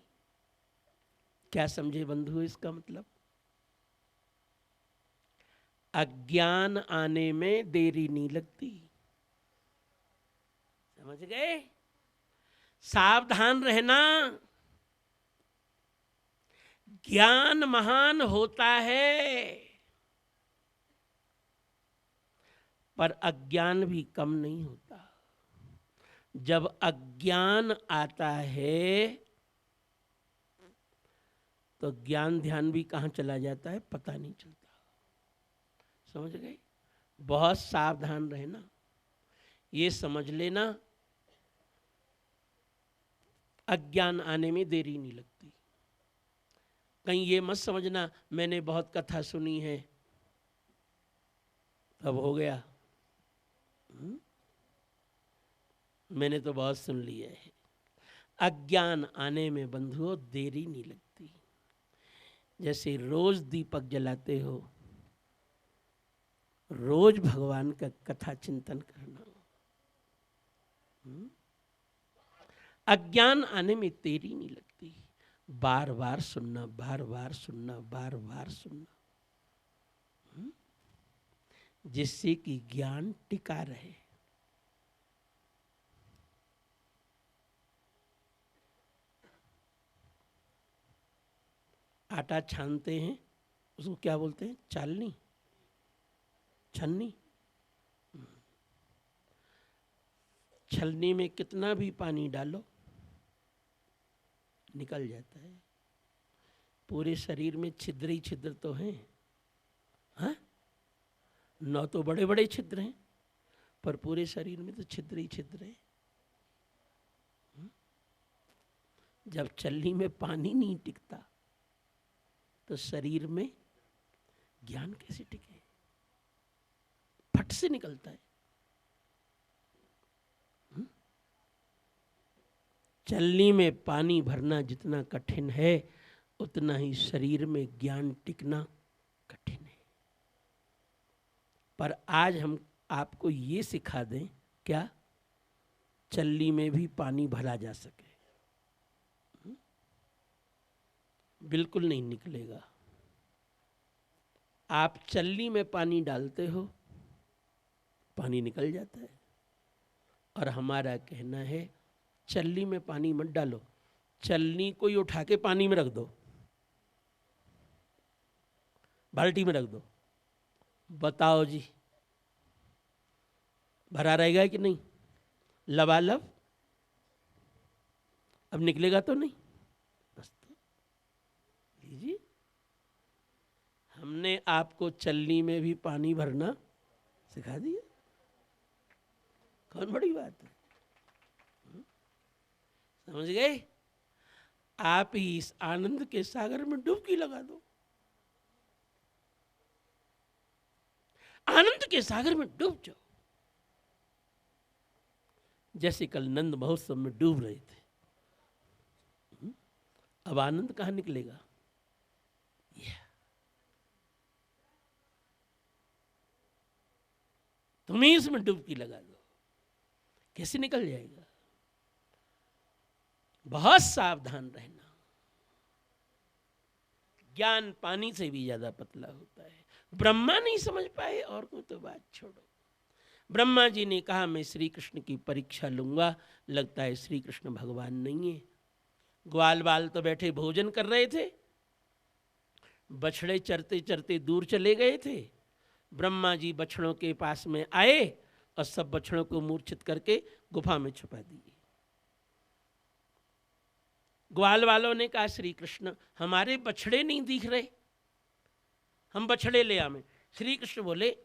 क्या समझे बंधु इसका मतलब? अज्ञान आने में देरी नहीं लगती, समझ गए? सावधान रहना। ज्ञान महान होता है, पर अज्ञान भी कम नहीं होता। जब अज्ञान आता है तो ज्ञान ध्यान भी कहाँ चला जाता है पता नहीं चलता। समझ गए? बहुत सावधान रहना। ये समझ लेना, अज्ञान आने में देरी नहीं लगती। कहीं ये मत समझना मैंने बहुत कथा सुनी है तब हो गया। मैंने तो बहुत सुन लिया है। अज्ञान आने में बंधुओं देरी नहीं लगती। जैसे रोज दीपक जलाते हो, रोज भगवान का कथा चिंतन करना। अज्ञान आने में देरी नहीं लगती। बार बार सुनना, बार बार सुनना, बार बार सुनना, जिससे कि ज्ञान टिका रहे। आटा छानते हैं, उसको क्या बोलते हैं? चालनी, छन्नी। छलनी में कितना भी पानी डालो निकल जाता है। पूरे शरीर में छिद्र ही छिद्र तो हैं, हाँ? 9 तो बड़े बड़े छिद्र हैं, पर पूरे शरीर में तो छिद्र ही छिद्र है। जब छलनी में पानी नहीं टिकता तो शरीर में ज्ञान कैसे टिके? फट से निकलता है। छलनी में पानी भरना जितना कठिन है उतना ही शरीर में ज्ञान टिकना कठिन है। पर आज हम आपको ये सिखा दें, क्या? छलनी में भी पानी भरा जा सके। बिल्कुल नहीं निकलेगा। आप छलनी में पानी डालते हो, पानी निकल जाता है। और हमारा कहना है छलनी में पानी मत डालो, छलनी को ही उठा के पानी में रख दो, बाल्टी में रख दो। बताओ जी, भरा रहेगा कि नहीं? लबालब। अब निकलेगा तो नहीं? बस तो लीजिए, हमने आपको छलनी में भी पानी भरना सिखा दिया। कौन बड़ी बात है? समझ गए? आप ही इस आनंद के सागर में डुबकी लगा दो। आनंद के सागर में डूब जाओ, जैसे कल नंद महोत्सव में डूब रहे थे। अब आनंद कहां निकलेगा? तुम ही इसमें डुबकी लगा दो, कैसे निकल जाएगा? बहुत सावधान रहना। ज्ञान पानी से भी ज्यादा पतला होता है। ब्रह्मा नहीं समझ पाए और को तो बात छोड़ो। ब्रह्मा जी ने कहा मैं श्री कृष्ण की परीक्षा लूंगा। लगता है श्री कृष्ण भगवान नहीं है। ग्वाल बाल तो बैठे भोजन कर रहे थे, बछड़े चरते चरते दूर चले गए थे। ब्रह्मा जी बछड़ों के पास में आए और सब बछड़ों को मूर्छित करके गुफा में छुपा दिए। ग्वाल वालों ने कहा श्री कृष्ण हमारे बछड़े नहीं दिख रहे, हम बछड़े ले आवे। श्री कृष्ण बोले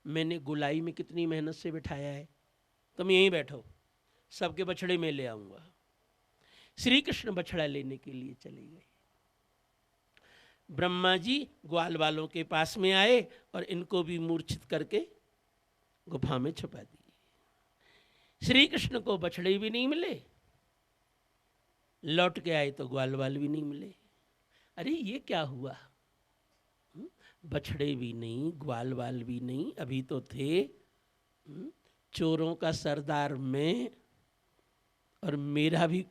मैंने गुलाई में कितनी मेहनत से बिठाया है, तुम यहीं बैठो, सबके बछड़े में ले आऊंगा। श्री कृष्ण बछड़ा लेने के लिए चले गए। ब्रह्मा जी ग्वाल वालों के पास में आए और इनको भी मूर्छित करके गुफा में छुपा दिए। श्री कृष्ण को बछड़े भी नहीं मिले, लौट के आए तो ग्वाल वाल भी नहीं मिले। अरे ये क्या हुआ? बछड़े भी नहीं, ग्वाल वाल भी नहीं, अभी तो थे चोरों का सरदार मैं, और मेरा भी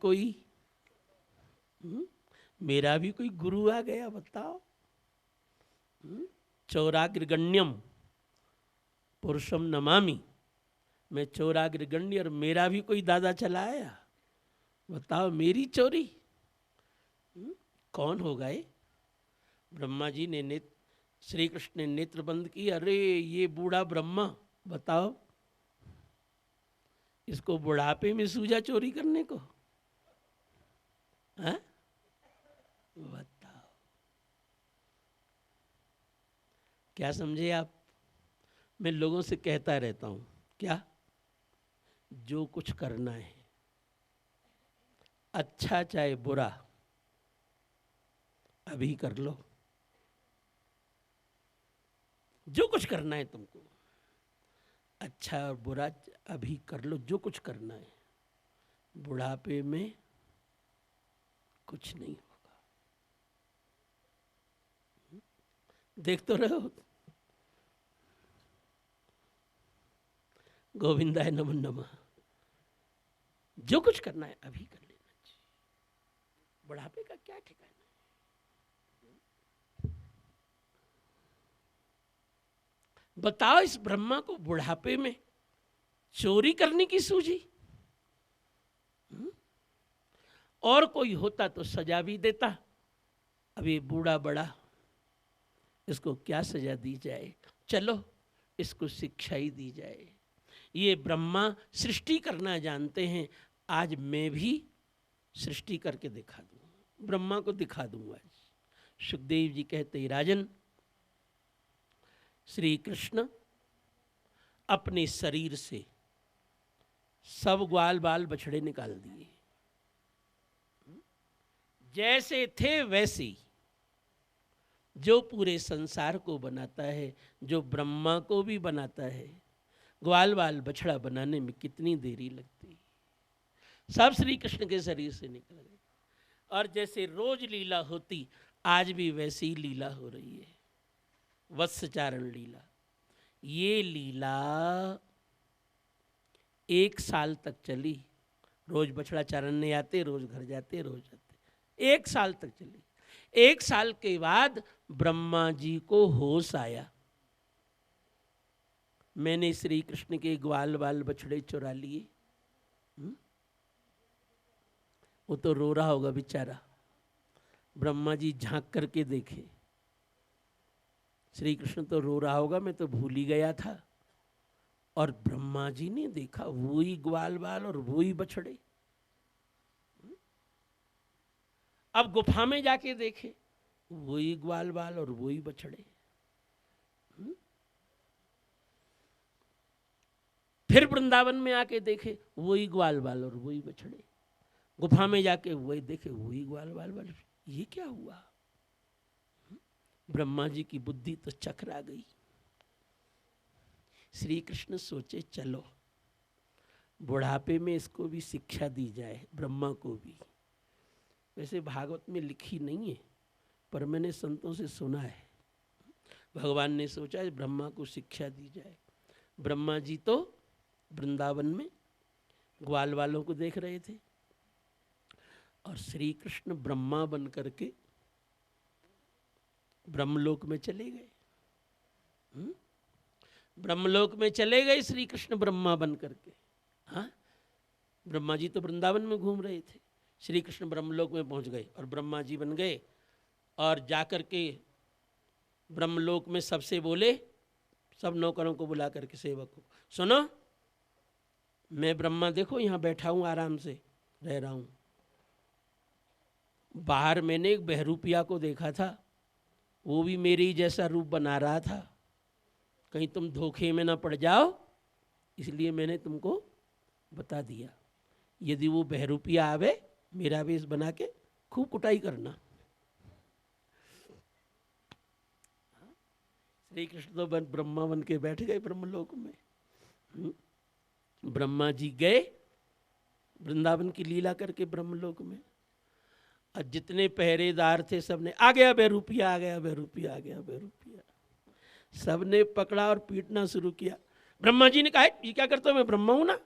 कोई गुरु आ गया। बताओ, चौराग्रगण्यम पुरुषम नमामि, मैं चौराग्रगण्य और मेरा भी कोई दादा चला आया। बताओ मेरी चोरी कौन हो गए? ब्रह्मा जी ने श्री कृष्ण ने नेत्र बंद की। अरे ये बूढ़ा ब्रह्मा, बताओ इसको बुढ़ापे में सूझा चोरी करने को? हाँ बताओ, क्या समझे आप? मैं लोगों से कहता रहता हूं क्या, जो कुछ करना है अच्छा चाहे बुरा अभी कर लो। जो कुछ करना है तुमको, अच्छा और बुरा अभी कर लो। जो कुछ करना है, बुढ़ापे में कुछ नहीं होगा। देख तो रहे हो, गोविंदाय नमो नमः। जो कुछ करना है अभी कर लेना चाहिए, बुढ़ापे का क्या ठिकाना है। बताओ इस ब्रह्मा को बुढ़ापे में चोरी करने की सूझी? और कोई होता तो सजा भी देता। अब ये बूढ़ा बड़ा, इसको क्या सजा दी जाए? चलो इसको शिक्षा ही दी जाए। ये ब्रह्मा सृष्टि करना जानते हैं, आज मैं भी सृष्टि करके दिखा दूंगा, ब्रह्मा को दिखा दूंगा। सुखदेव जी कहते राजन, श्री कृष्ण अपने शरीर से सब ग्वाल बाल बछड़े निकाल दिए, जैसे थे वैसे ही। जो पूरे संसार को बनाता है, जो ब्रह्मा को भी बनाता है, ग्वाल बाल बछड़ा बनाने में कितनी देरी लगती, सब श्री कृष्ण के शरीर से निकल गए। और जैसे रोज लीला होती, आज भी वैसी ही लीला हो रही है, वत्सचारण लीला। ये लीला 1 साल तक चली। रोज बछड़ा चारने आते, रोज घर जाते, रोज जाते, 1 साल तक चली। 1 साल के बाद ब्रह्मा जी को होश आया, मैंने श्री कृष्ण के ग्वाल बाल बछड़े चुरा लिए। वो तो रो रहा होगा बेचारा। ब्रह्मा जी झांक करके देखे, श्री कृष्ण तो रो रहा होगा, मैं तो भूल ही गया था। और ब्रह्मा जी ने देखा वही ग्वाल बाल और वही बछड़े। अब गुफा में जाके देखे वही ग्वाल बाल और वही बछड़े। फिर वृंदावन में आके देखे वही ग्वाल बाल और वही बछड़े। गुफा में जाके वही देखे वही ग्वाल बाल वाले। ये क्या हुआ? ब्रह्मा जी की बुद्धि तो चकरा गई। श्री कृष्ण सोचे चलो बुढ़ापे में इसको भी शिक्षा दी जाए, ब्रह्मा को भी। वैसे भागवत में लिखी नहीं है, पर मैंने संतों से सुना है। भगवान ने सोचा ब्रह्मा को शिक्षा दी जाए। ब्रह्मा जी तो वृंदावन में ग्वाल वालों को देख रहे थे। और श्री कृष्ण ब्रह्मा बन करके ब्रह्मलोक में चले गए। ब्रह्मलोक में चले गए श्री कृष्ण ब्रह्मा बन करके। हाँ, ब्रह्मा जी तो वृंदावन में घूम रहे थे, श्री कृष्ण ब्रह्मलोक में पहुंच गए और ब्रह्मा जी बन गए। और जाकर के ब्रह्मलोक में सबसे बोले, सब नौकरों को बुला करके सेवक को, सुनो मैं ब्रह्मा देखो यहाँ बैठा हूँ, आराम से रह रहा हूँ। बाहर मैंने एक बहरूपिया को देखा था, वो भी मेरे ही जैसा रूप बना रहा था, कहीं तुम धोखे में ना पड़ जाओ, इसलिए मैंने तुमको बता दिया। यदि वो बहरूपिया आवे मेरा वेश बना के खूब कुटाई करना। श्री कृष्ण तो ब्रह्मा बन के बैठ गए ब्रह्मलोक में। ब्रह्मा जी गए वृंदावन की लीला करके ब्रह्मलोक में, और जितने पहरेदार थे सबने, आ गया बहरूपिया, आ गया बहरूपिया, आ गया बहरूपिया, सबने पकड़ा और पीटना शुरू किया। ब्रह्मा जी ने कहा ये क्या करते हो, मैं ब्रह्मा हूं ना।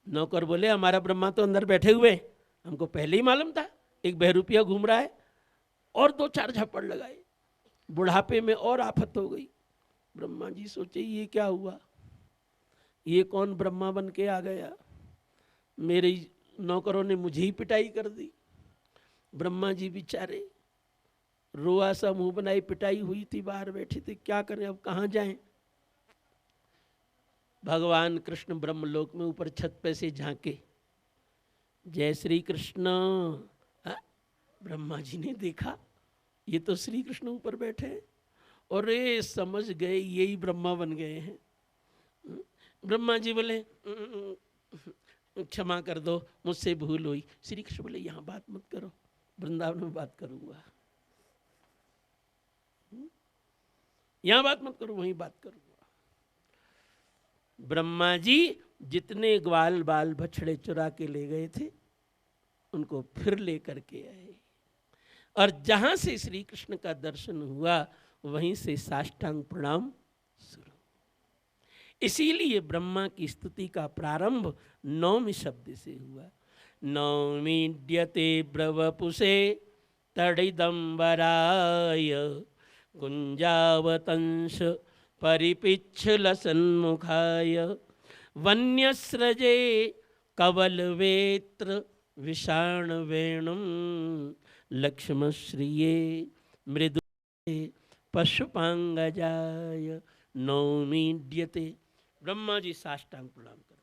नौकर बोले हमारा ब्रह्मा तो अंदर बैठे हुए, हमको पहले ही मालूम था एक बहरूपिया घूम रहा है। और 2-4 झप्पड़ लगाए, बुढ़ापे में और आफत हो गई। ब्रह्मा जी सोचे ये क्या हुआ, ये कौन ब्रह्मा बन के आ गया, मेरे नौकरों ने मुझे ही पिटाई कर दी। ब्रह्मा जी बेचारे रोआ सा मुंह बनाई, पिटाई हुई थी, बाहर बैठे थे, क्या करें अब कहाँ जाएं। भगवान कृष्ण ब्रह्मलोक में ऊपर छत पे से झांके, जय श्री कृष्ण। ब्रह्मा जी ने देखा ये तो श्री कृष्ण ऊपर बैठे हैं, और ये समझ गए यही ब्रह्मा बन गए हैं। ब्रह्मा जी बोले क्षमा कर दो, मुझसे भूल हुई। श्री कृष्ण बोले यहाँ बात मत करो, वृंदावन में बात करूंगा, यहाँ बात मत करो, वहीं बात करूंगा। ब्रह्मा जी जितने ग्वाल बाल बछड़े चुरा के ले गए थे उनको फिर लेकर के आए, और जहां से श्री कृष्ण का दर्शन हुआ वहीं से साष्टांग प्रणाम शुरू। इसीलिए ब्रह्मा की स्तुति का प्रारंभ नौमी शब्द से हुआ। नौमीड्यते ब्रवपुषे तडिदंबराय कुंजावतंश परिपिच्छल सन्मुखाय वन्यस्रजे कवलवेत्र विषाण वेणुम लक्ष्मश्रिये मृदु पशुपांगजाय नौमीड्यते। ब्रह्मा जी साष्टांग प्रणाम कर